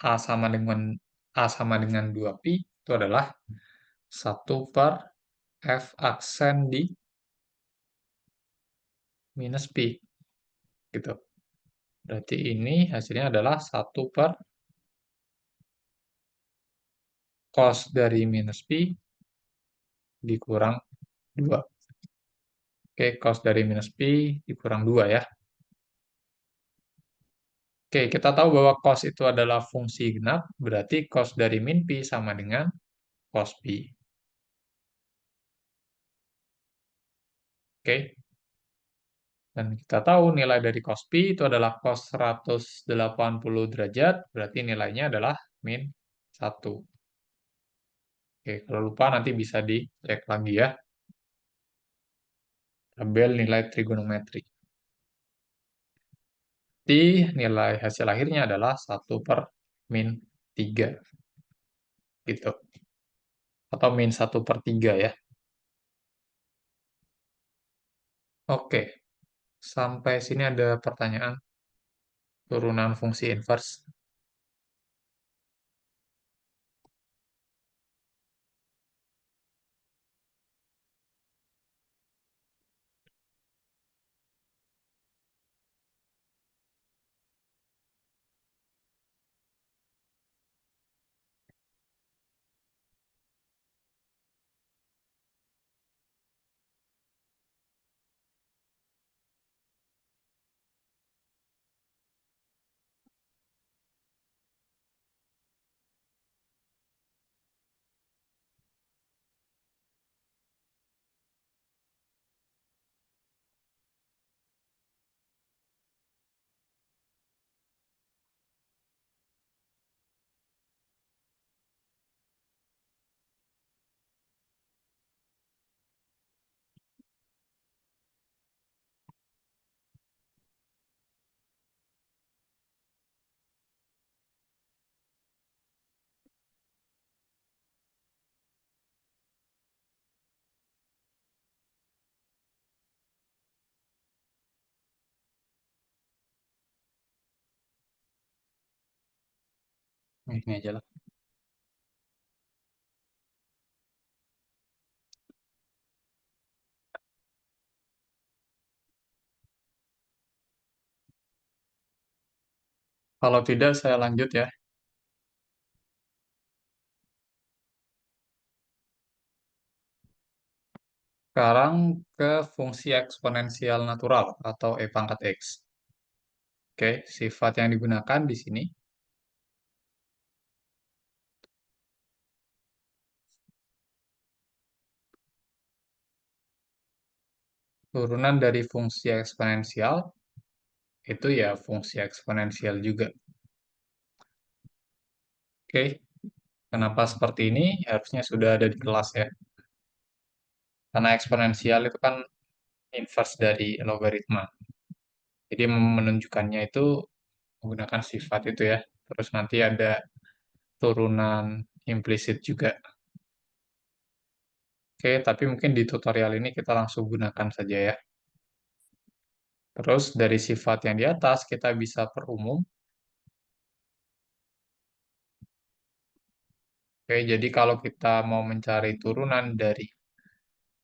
A: A sama dengan 2pi itu adalah 1/f aksen di minus pi. Gitu. Berarti ini hasilnya adalah 1/cos dari minus pi dikurang 2. Oke, cos dari minus pi dikurang 2 ya. Oke, kita tahu bahwa cos itu adalah fungsi genap, berarti cos dari min pi sama dengan cos pi. Oke, dan kita tahu nilai dari cos pi itu adalah cos 180 derajat, berarti nilainya adalah min 1. Oke, kalau lupa nanti bisa dicek lagi ya, tabel nilai trigonometri. Jadi nilai hasil akhirnya adalah 1/min 3. Gitu. Atau min 1/3 ya. Oke, sampai sini ada pertanyaan turunan fungsi inverse. ini aja lah. Kalau tidak, saya lanjut ya. Sekarang ke fungsi eksponensial natural atau E pangkat X. Oke, sifat yang digunakan di sini turunan dari fungsi eksponensial itu ya fungsi eksponensial juga. Oke, kenapa seperti ini? Harusnya sudah ada di kelas ya. Karena eksponensial itu kan inverse dari logaritma. Jadi menunjukkannya itu menggunakan sifat itu ya. Terus nanti ada turunan implisit juga. Oke, tapi mungkin di tutorial ini kita langsung gunakan saja ya. Terus dari sifat yang di atas kita bisa perumum. Oke, jadi kalau kita mau mencari turunan dari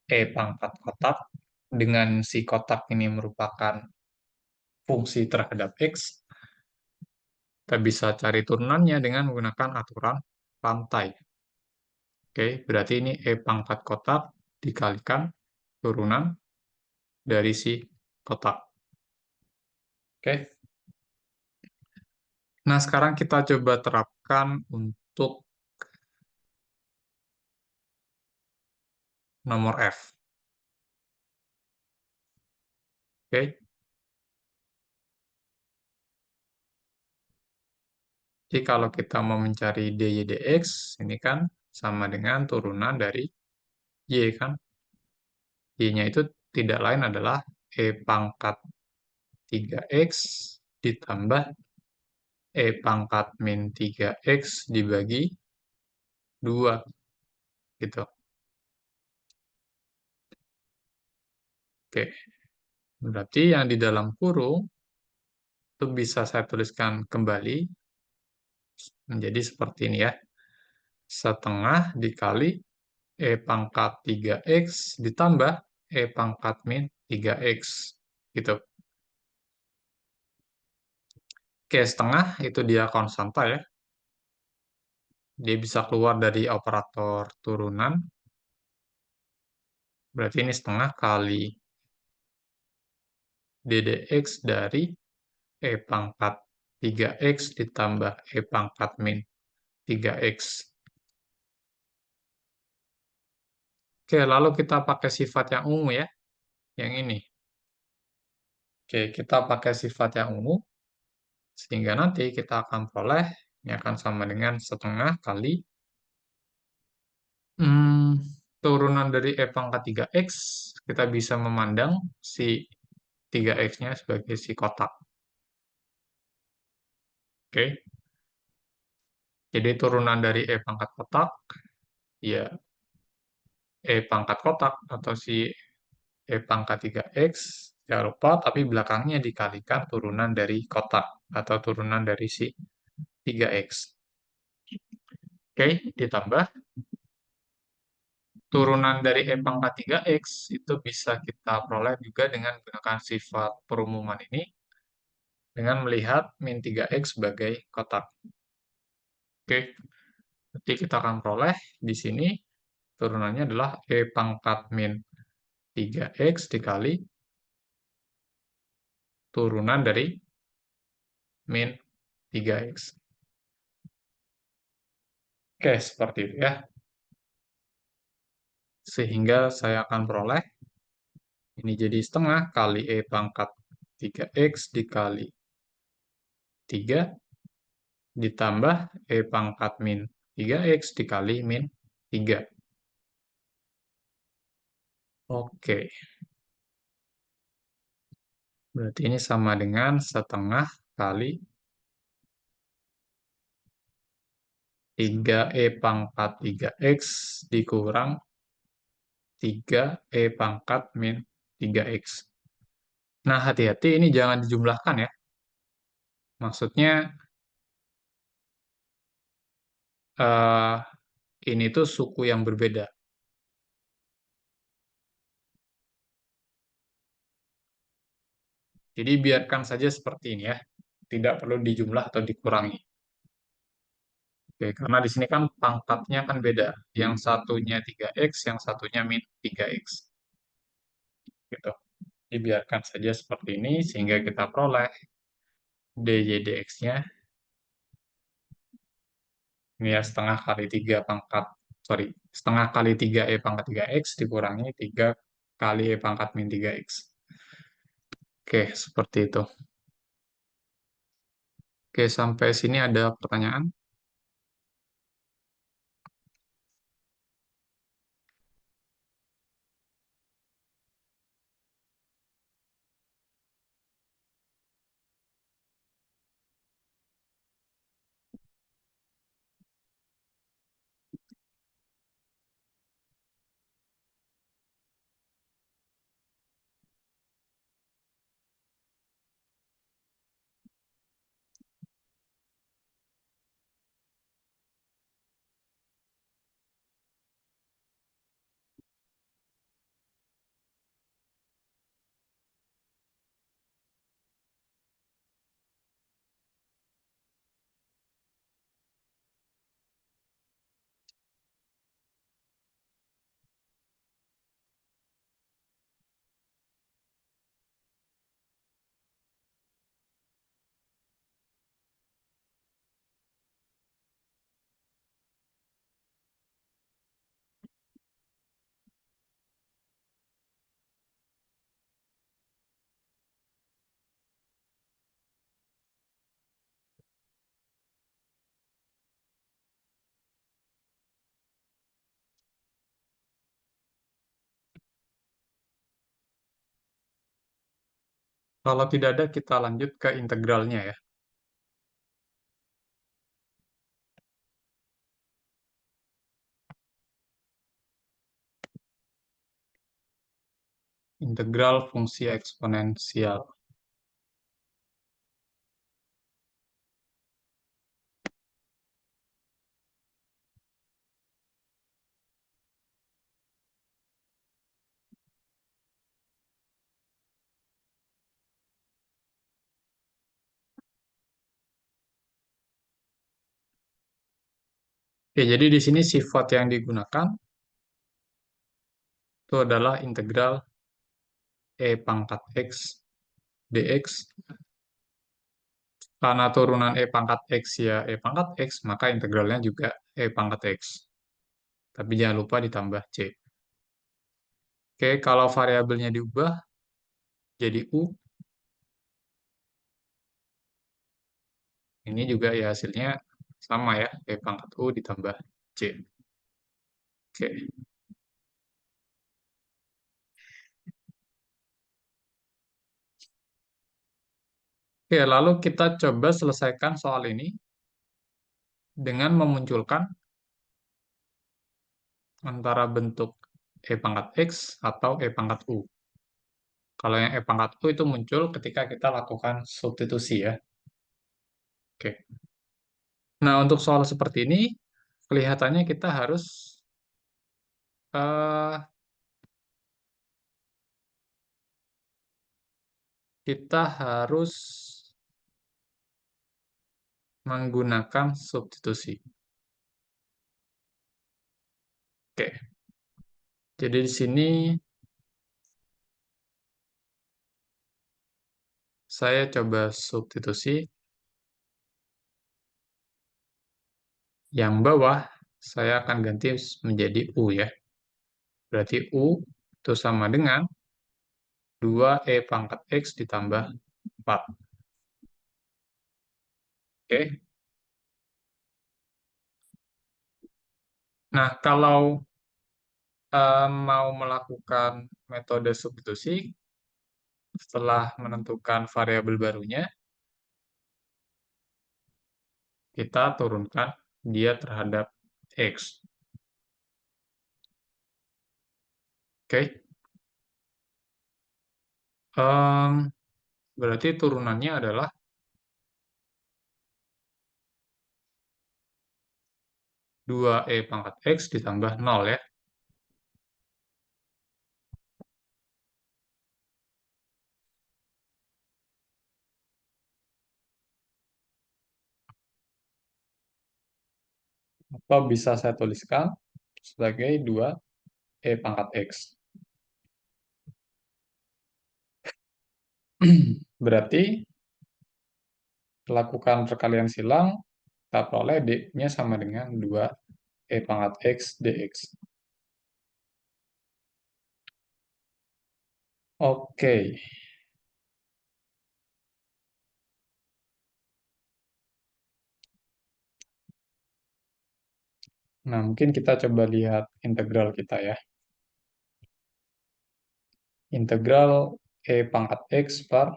A: E pangkat kotak dengan si kotak ini merupakan fungsi terhadap X, kita bisa cari turunannya dengan menggunakan aturan pantai. Oke, berarti ini E pangkat kotak dikalikan turunan dari si kotak. Oke, nah sekarang kita coba terapkan untuk nomor F. Oke, jadi kalau kita mau mencari dy dx, ini kan sama dengan turunan dari y kan. Y-nya itu tidak lain adalah E pangkat 3x ditambah E pangkat min 3x dibagi 2 gitu. Oke, berarti yang di dalam kurung itu bisa saya tuliskan kembali menjadi seperti ini ya. Setengah dikali E pangkat 3x ditambah E pangkat min 3x gitu. Oke, setengah itu dia konstanta ya. Dia bisa keluar dari operator turunan. Berarti ini setengah kali ddx dari E pangkat 3x ditambah E pangkat min 3x. Oke, lalu kita pakai sifat yang ungu ya, yang ini. Oke, kita pakai sifat yang ungu, sehingga nanti kita akan peroleh, ini akan sama dengan setengah kali turunan dari E pangkat 3x, kita bisa memandang si 3x-nya sebagai si kotak. Oke, jadi turunan dari E pangkat kotak, ya E pangkat kotak atau si E pangkat 3x, jangan lupa, tapi belakangnya dikalikan turunan dari kotak atau turunan dari si 3x. Oke, ditambah turunan dari E pangkat 3x itu bisa kita peroleh juga dengan menggunakan sifat perumuman ini dengan melihat min 3x sebagai kotak. Oke, nanti kita akan peroleh di sini turunannya adalah E pangkat min 3x dikali turunan dari min 3x. Oke, seperti itu ya. Sehingga saya akan peroleh ini jadi setengah kali E pangkat 3x dikali 3 ditambah E pangkat min 3x dikali min 3. Oke, berarti ini sama dengan setengah kali 3E pangkat 3x dikurang 3E pangkat min 3x. Nah, hati-hati ini jangan dijumlahkan ya. Maksudnya eh, ini tuh suku yang berbeda. Jadi biarkan saja seperti ini ya. Tidak perlu dijumlah atau dikurangi. Oke, karena di sini kan pangkatnya kan beda. Yang satunya 3x, yang satunya min 3x. Gitu. Dibiarkan saja seperti ini sehingga kita peroleh dy dx-nya ini ya setengah kali 3 pangkat, sorry, setengah kali 3e pangkat 3x dikurangi 3 kali e pangkat min 3x. Oke, seperti itu. Oke, sampai sini ada pertanyaan? Kalau tidak ada, kita lanjut ke integralnya ya. Integral fungsi eksponensial. Oke, jadi di sini sifat yang digunakan itu adalah integral e pangkat x dx. Karena turunan e pangkat x ya e pangkat x, maka integralnya juga e pangkat x. Tapi jangan lupa ditambah c. Oke, kalau variabelnya diubah jadi u, ini juga ya hasilnya sama ya, e pangkat u ditambah c. Oke. Oke, lalu kita coba selesaikan soal ini dengan memunculkan antara bentuk e pangkat x atau e pangkat u. Kalau yang e pangkat u itu muncul ketika kita lakukan substitusi ya. Oke. Nah, untuk soal seperti ini, kelihatannya eh, kita harus menggunakan substitusi. Oke. Jadi di sini saya coba substitusi. Yang bawah saya akan ganti menjadi u ya. Berarti u itu sama dengan 2e pangkat x ditambah 4. Oke. Nah, kalau mau melakukan metode substitusi, setelah menentukan variabel barunya, kita turunkan dia terhadap x. Oke. Em, Berarti turunannya adalah 2E pangkat X ditambah 0 ya. Atau bisa saya tuliskan sebagai 2E pangkat X. Berarti lakukan perkalian silang, kita peroleh D-nya sama dengan 2E pangkat X dx. Oke. Nah, mungkin kita coba lihat integral kita ya. Integral E pangkat X per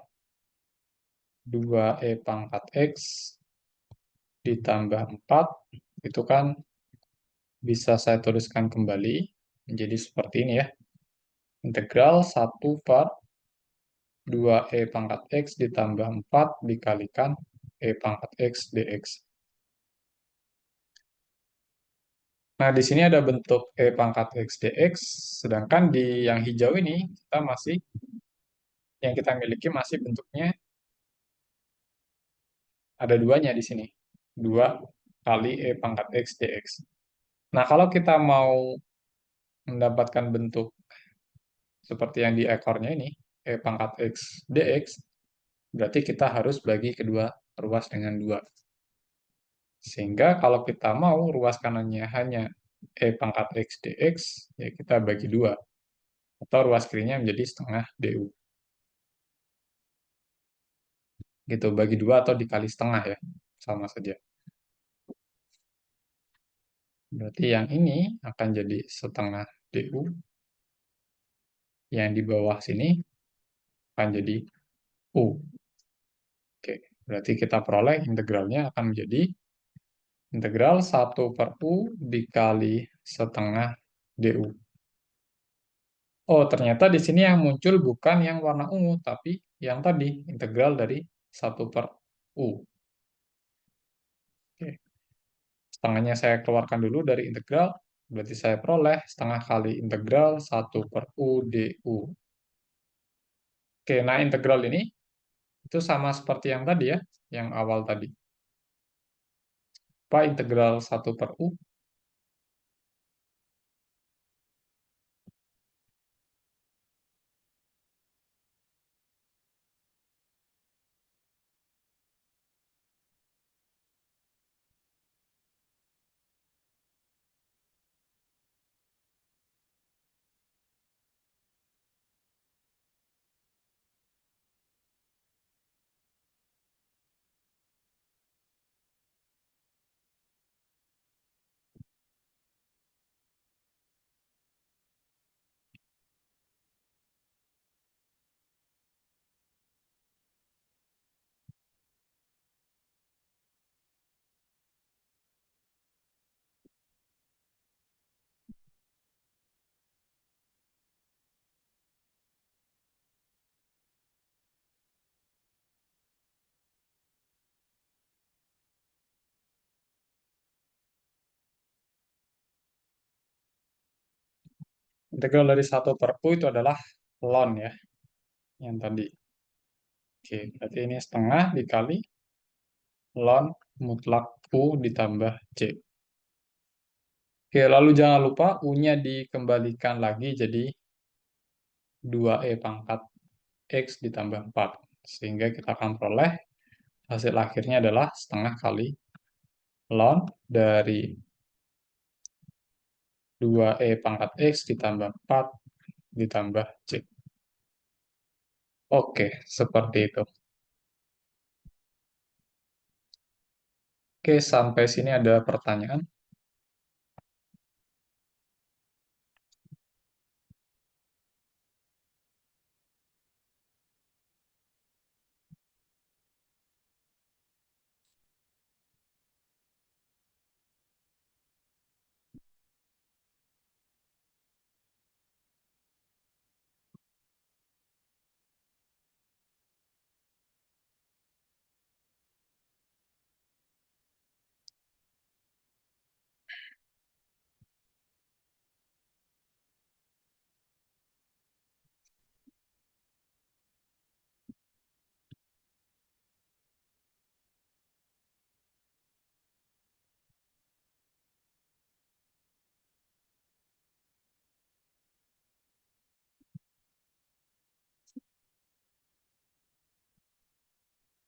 A: 2E pangkat X ditambah 4, itu kan bisa saya tuliskan kembali menjadi seperti ini ya. Integral 1 per 2E pangkat X ditambah 4 dikalikan E pangkat X dx. Nah, di sini ada bentuk E pangkat X dx, sedangkan di yang hijau ini kita masih, yang kita miliki masih bentuknya ada duanya di sini. 2 kali E pangkat X dx. Nah, kalau kita mau mendapatkan bentuk seperti yang di ekornya ini, E pangkat X dx, berarti kita harus bagi kedua ruas dengan 2. Sehingga kalau kita mau ruas kanannya hanya E pangkat X dx, ya kita bagi 2. Atau ruas kirinya menjadi setengah du. Gitu, bagi 2 atau dikali setengah ya, sama saja. Berarti yang ini akan jadi setengah du, yang di bawah sini akan jadi u. Oke, berarti kita peroleh integralnya akan menjadi integral 1 per u dikali setengah du. Oh, ternyata di sini yang muncul bukan yang warna ungu, tapi yang tadi, integral dari 1 per u. Oke. Setengahnya saya keluarkan dulu dari integral, berarti saya peroleh setengah kali integral 1 per u du. Oke, nah integral ini itu sama seperti yang tadi ya, yang awal tadi. Apa integral 1 per u? Integral dari 1 per u itu adalah ln ya, yang tadi. Oke, berarti ini setengah dikali ln mutlak u ditambah c. Oke, lalu jangan lupa u-nya dikembalikan lagi jadi 2e pangkat x ditambah 4. Sehingga kita akan peroleh hasil akhirnya adalah setengah kali ln dari 2e pangkat x ditambah 4 ditambah c. Oke, seperti itu. Oke, sampai sini ada pertanyaan?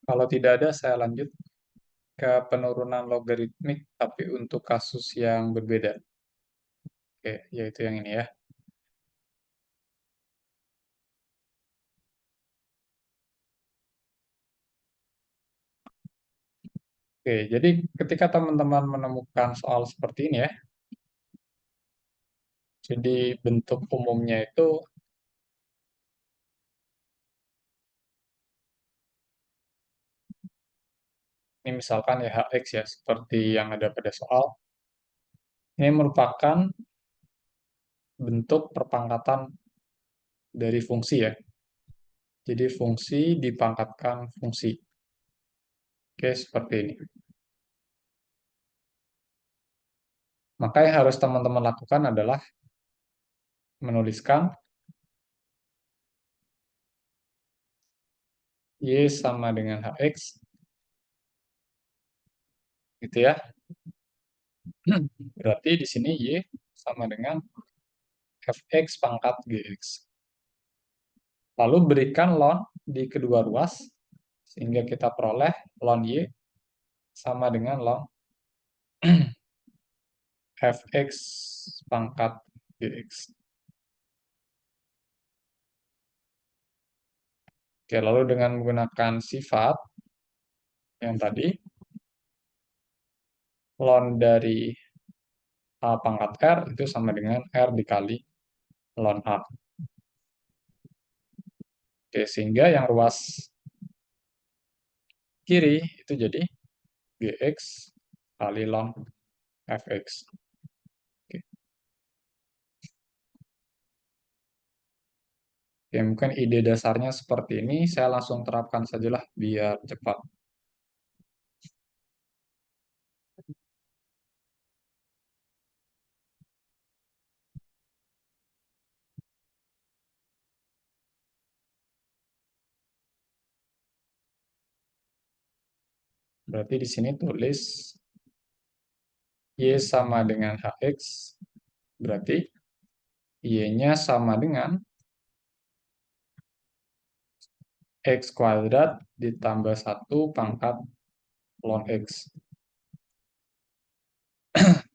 A: Kalau tidak ada, saya lanjut ke penurunan logaritmik, tapi untuk kasus yang berbeda. Oke, yaitu yang ini ya. Oke, jadi ketika teman-teman menemukan soal seperti ini ya, jadi bentuk umumnya itu, ini misalkan ya hx ya, seperti yang ada pada soal, ini merupakan bentuk perpangkatan dari fungsi ya. Jadi fungsi dipangkatkan fungsi. Oke, seperti ini. Maka yang harus teman-teman lakukan adalah menuliskan Y sama dengan HX, gitu ya. Berarti di sini Y sama dengan Fx pangkat Gx. Lalu berikan ln di kedua ruas, sehingga kita peroleh ln Y sama dengan ln Fx pangkat Gx. Oke, lalu dengan menggunakan sifat yang tadi, ln dari A pangkat R itu sama dengan R dikali ln A. Oke, sehingga yang ruas kiri itu jadi Gx kali ln Fx. Oke. Oke, mungkin ide dasarnya seperti ini, saya langsung terapkan sajalah biar cepat. Berarti di sini tulis Y sama dengan HX, berarti Y-nya sama dengan X kuadrat ditambah 1 pangkat ln X.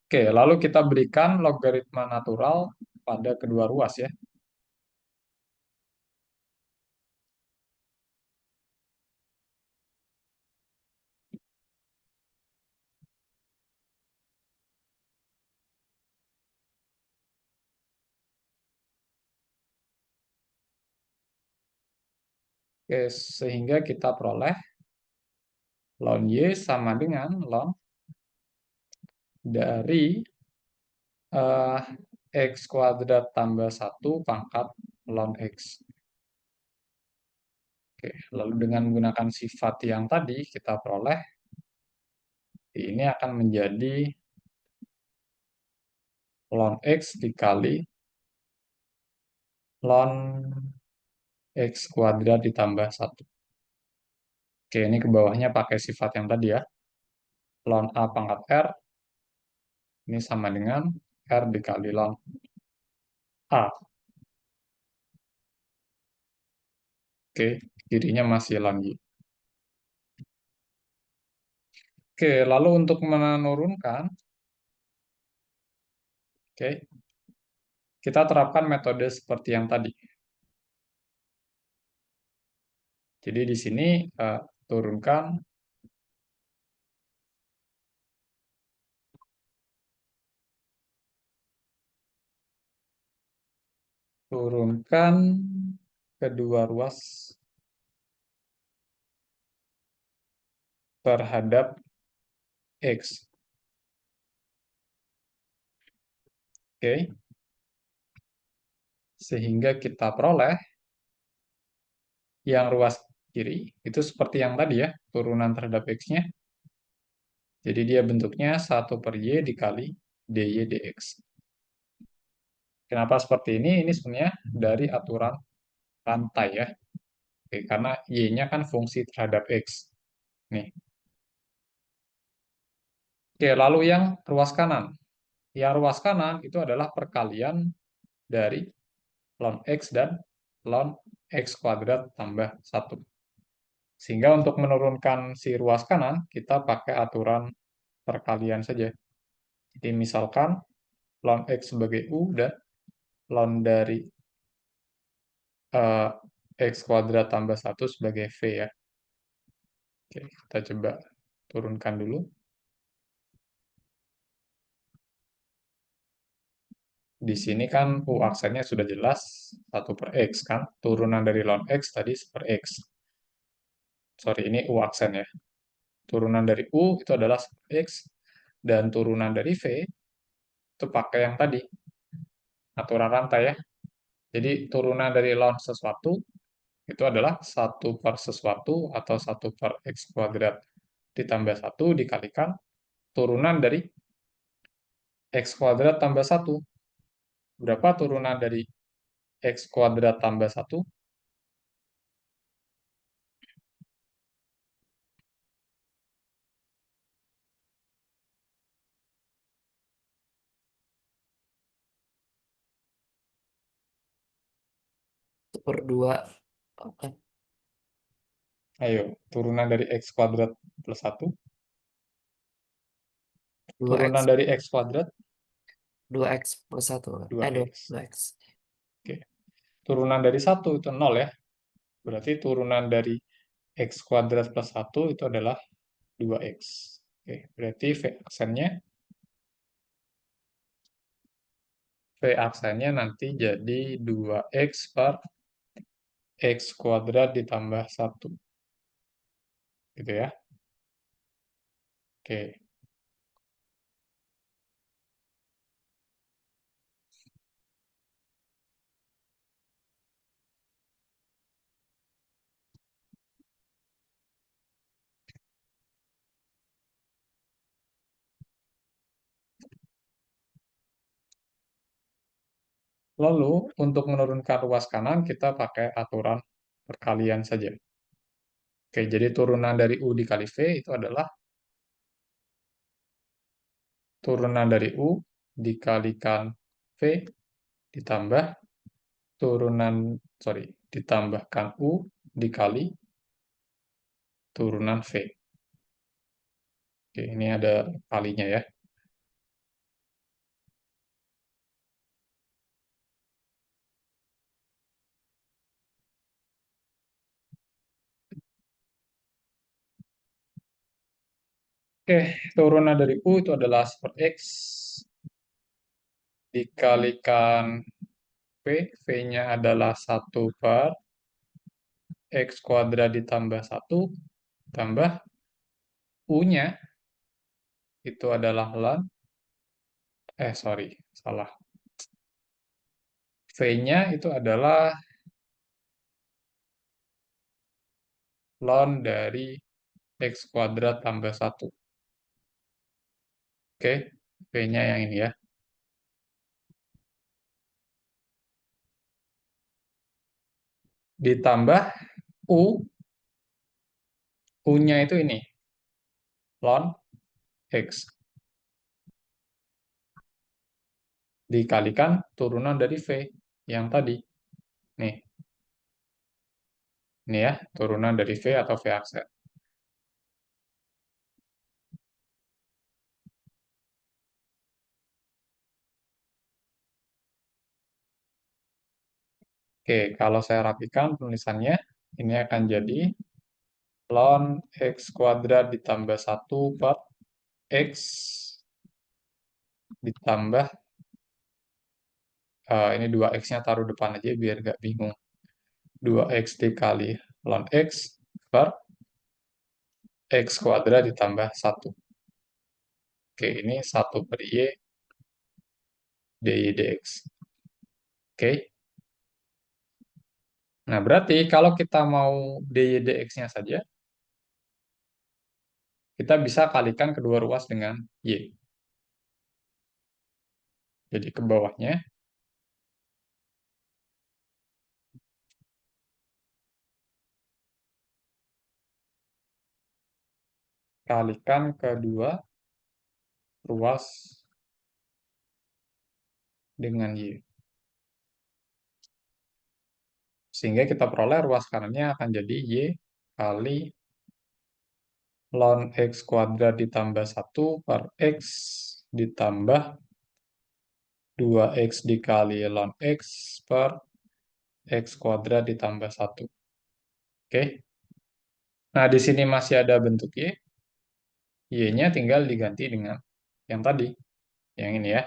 A: Oke, lalu kita berikan logaritma natural pada kedua ruas ya. Oke, sehingga kita peroleh ln Y sama dengan ln dari X kuadrat tambah 1 pangkat ln X. Oke, lalu dengan menggunakan sifat yang tadi kita peroleh, ini akan menjadi ln X dikali ln X kuadrat ditambah 1. Oke, ini ke bawahnya pakai sifat yang tadi ya. Ln A pangkat R, ini sama dengan R dikali ln A. Oke, kirinya masih ln Y. Oke, lalu untuk menurunkan, oke, kita terapkan metode seperti yang tadi. Jadi di sini turunkan kedua ruas terhadap X. Oke. Sehingga kita peroleh yang ruas kiri itu seperti yang tadi ya, turunan terhadap X-nya. Jadi dia bentuknya 1 per Y dikali dy dx. Kenapa seperti ini? Ini sebenarnya dari aturan rantai ya. Oke, karena Y-nya kan fungsi terhadap X. Nih. Oke, lalu yang ruas kanan. Yang ruas kanan itu adalah perkalian dari ln X dan ln X kuadrat tambah 1. Sehingga untuk menurunkan si ruas kanan, kita pakai aturan perkalian saja. Jadi misalkan ln X sebagai U dan ln dari eh, X kuadrat tambah 1 sebagai V ya. Oke, kita coba turunkan dulu. Di sini kan U aksennya sudah jelas 1 per X kan. Turunan dari ln X tadi per X. Sorry, ini U aksen ya. Turunan dari U itu adalah X. Dan turunan dari V itu pakai yang tadi. Aturan rantai ya. Jadi turunan dari ln sesuatu itu adalah 1 per sesuatu atau 1 per X kuadrat ditambah 1 dikalikan turunan dari X kuadrat tambah 1. Berapa turunan dari X kuadrat tambah 1?
B: Per 2. Oke.
A: Ayo, turunan dari X kuadrat plus 1.
B: 2x
A: Turunan dari X kuadrat
B: 2x plus 1.
A: 2X.
B: 2x.
A: Oke. Turunan dari 1 itu 0 ya. Berarti turunan dari X kuadrat plus 1 itu adalah 2X. Oke, berarti V aksennya nanti jadi 2X per X kuadrat ditambah 1. Gitu ya. Oke. Lalu, untuk menurunkan ruas kanan, kita pakai aturan perkalian saja. Oke, jadi turunan dari U dikali V itu adalah turunan dari U dikalikan V ditambah turunan, sorry, ditambahkan U dikali turunan V. Oke, ini ada kalinya ya. Oke, turunan dari U itu adalah super X dikalikan V. V-nya adalah 1 per X kuadrat ditambah 1 tambah U-nya itu adalah ln, sorry, salah. V-nya itu adalah ln dari X kuadrat tambah 1. Oke, V-nya yang ini ya. Ditambah U, U-nya itu ini, ln X. Dikalikan turunan dari V yang tadi. Nih, ini ya, turunan dari V atau V aksen. Oke, kalau saya rapikan penulisannya, ini akan jadi ln X kuadrat ditambah 1 per X ditambah, ini 2X-nya taruh depan aja biar nggak bingung. 2X dikali ln X per X kuadrat ditambah 1. Oke, ini 1 per Y dy dx. Oke. Nah, berarti kalau kita mau dy dx-nya saja, kita bisa kalikan kedua ruas dengan Y. Jadi ke bawahnya, kalikan kedua ruas dengan Y. Sehingga kita peroleh ruas kanannya akan jadi Y kali ln X kuadrat ditambah 1 per X ditambah 2X dikali ln X per X kuadrat ditambah 1. Oke. Nah, di sini masih ada bentuk Y. Y-nya tinggal diganti dengan yang tadi. Yang ini ya.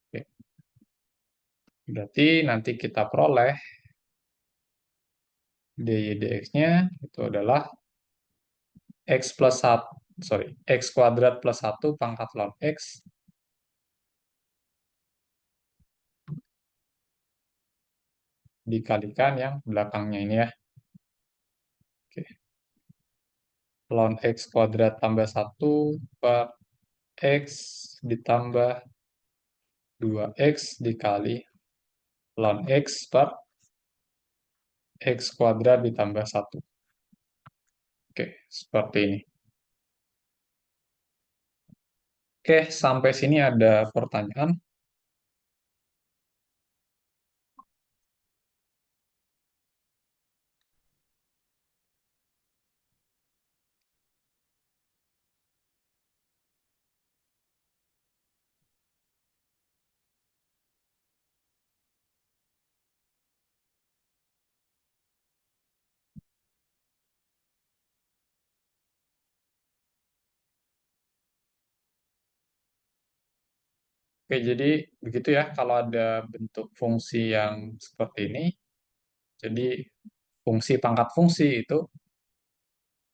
A: Oke. Berarti nanti kita peroleh dy dx-nya itu adalah X plus 1, sorry, X kuadrat plus 1 pangkat ln X dikalikan yang belakangnya ini ya. Oke. Ln X kuadrat tambah 1 per X ditambah 2X dikali ln X per X kuadrat ditambah 1. Oke, seperti ini. Oke, sampai sini ada pertanyaan? Oke, jadi begitu ya kalau ada bentuk fungsi yang seperti ini. Jadi fungsi pangkat fungsi itu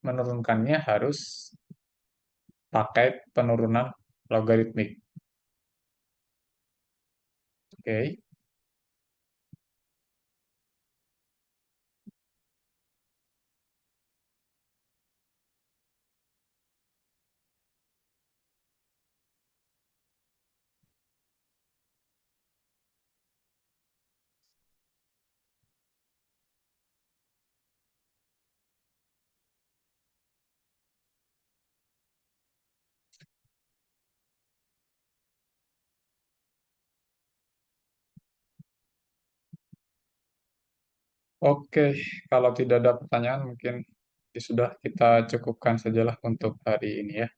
A: menurunkannya harus pakai penurunan logaritmik. Oke. Oke, kalau tidak ada pertanyaan mungkin sudah kita cukupkan sajalah untuk hari ini ya.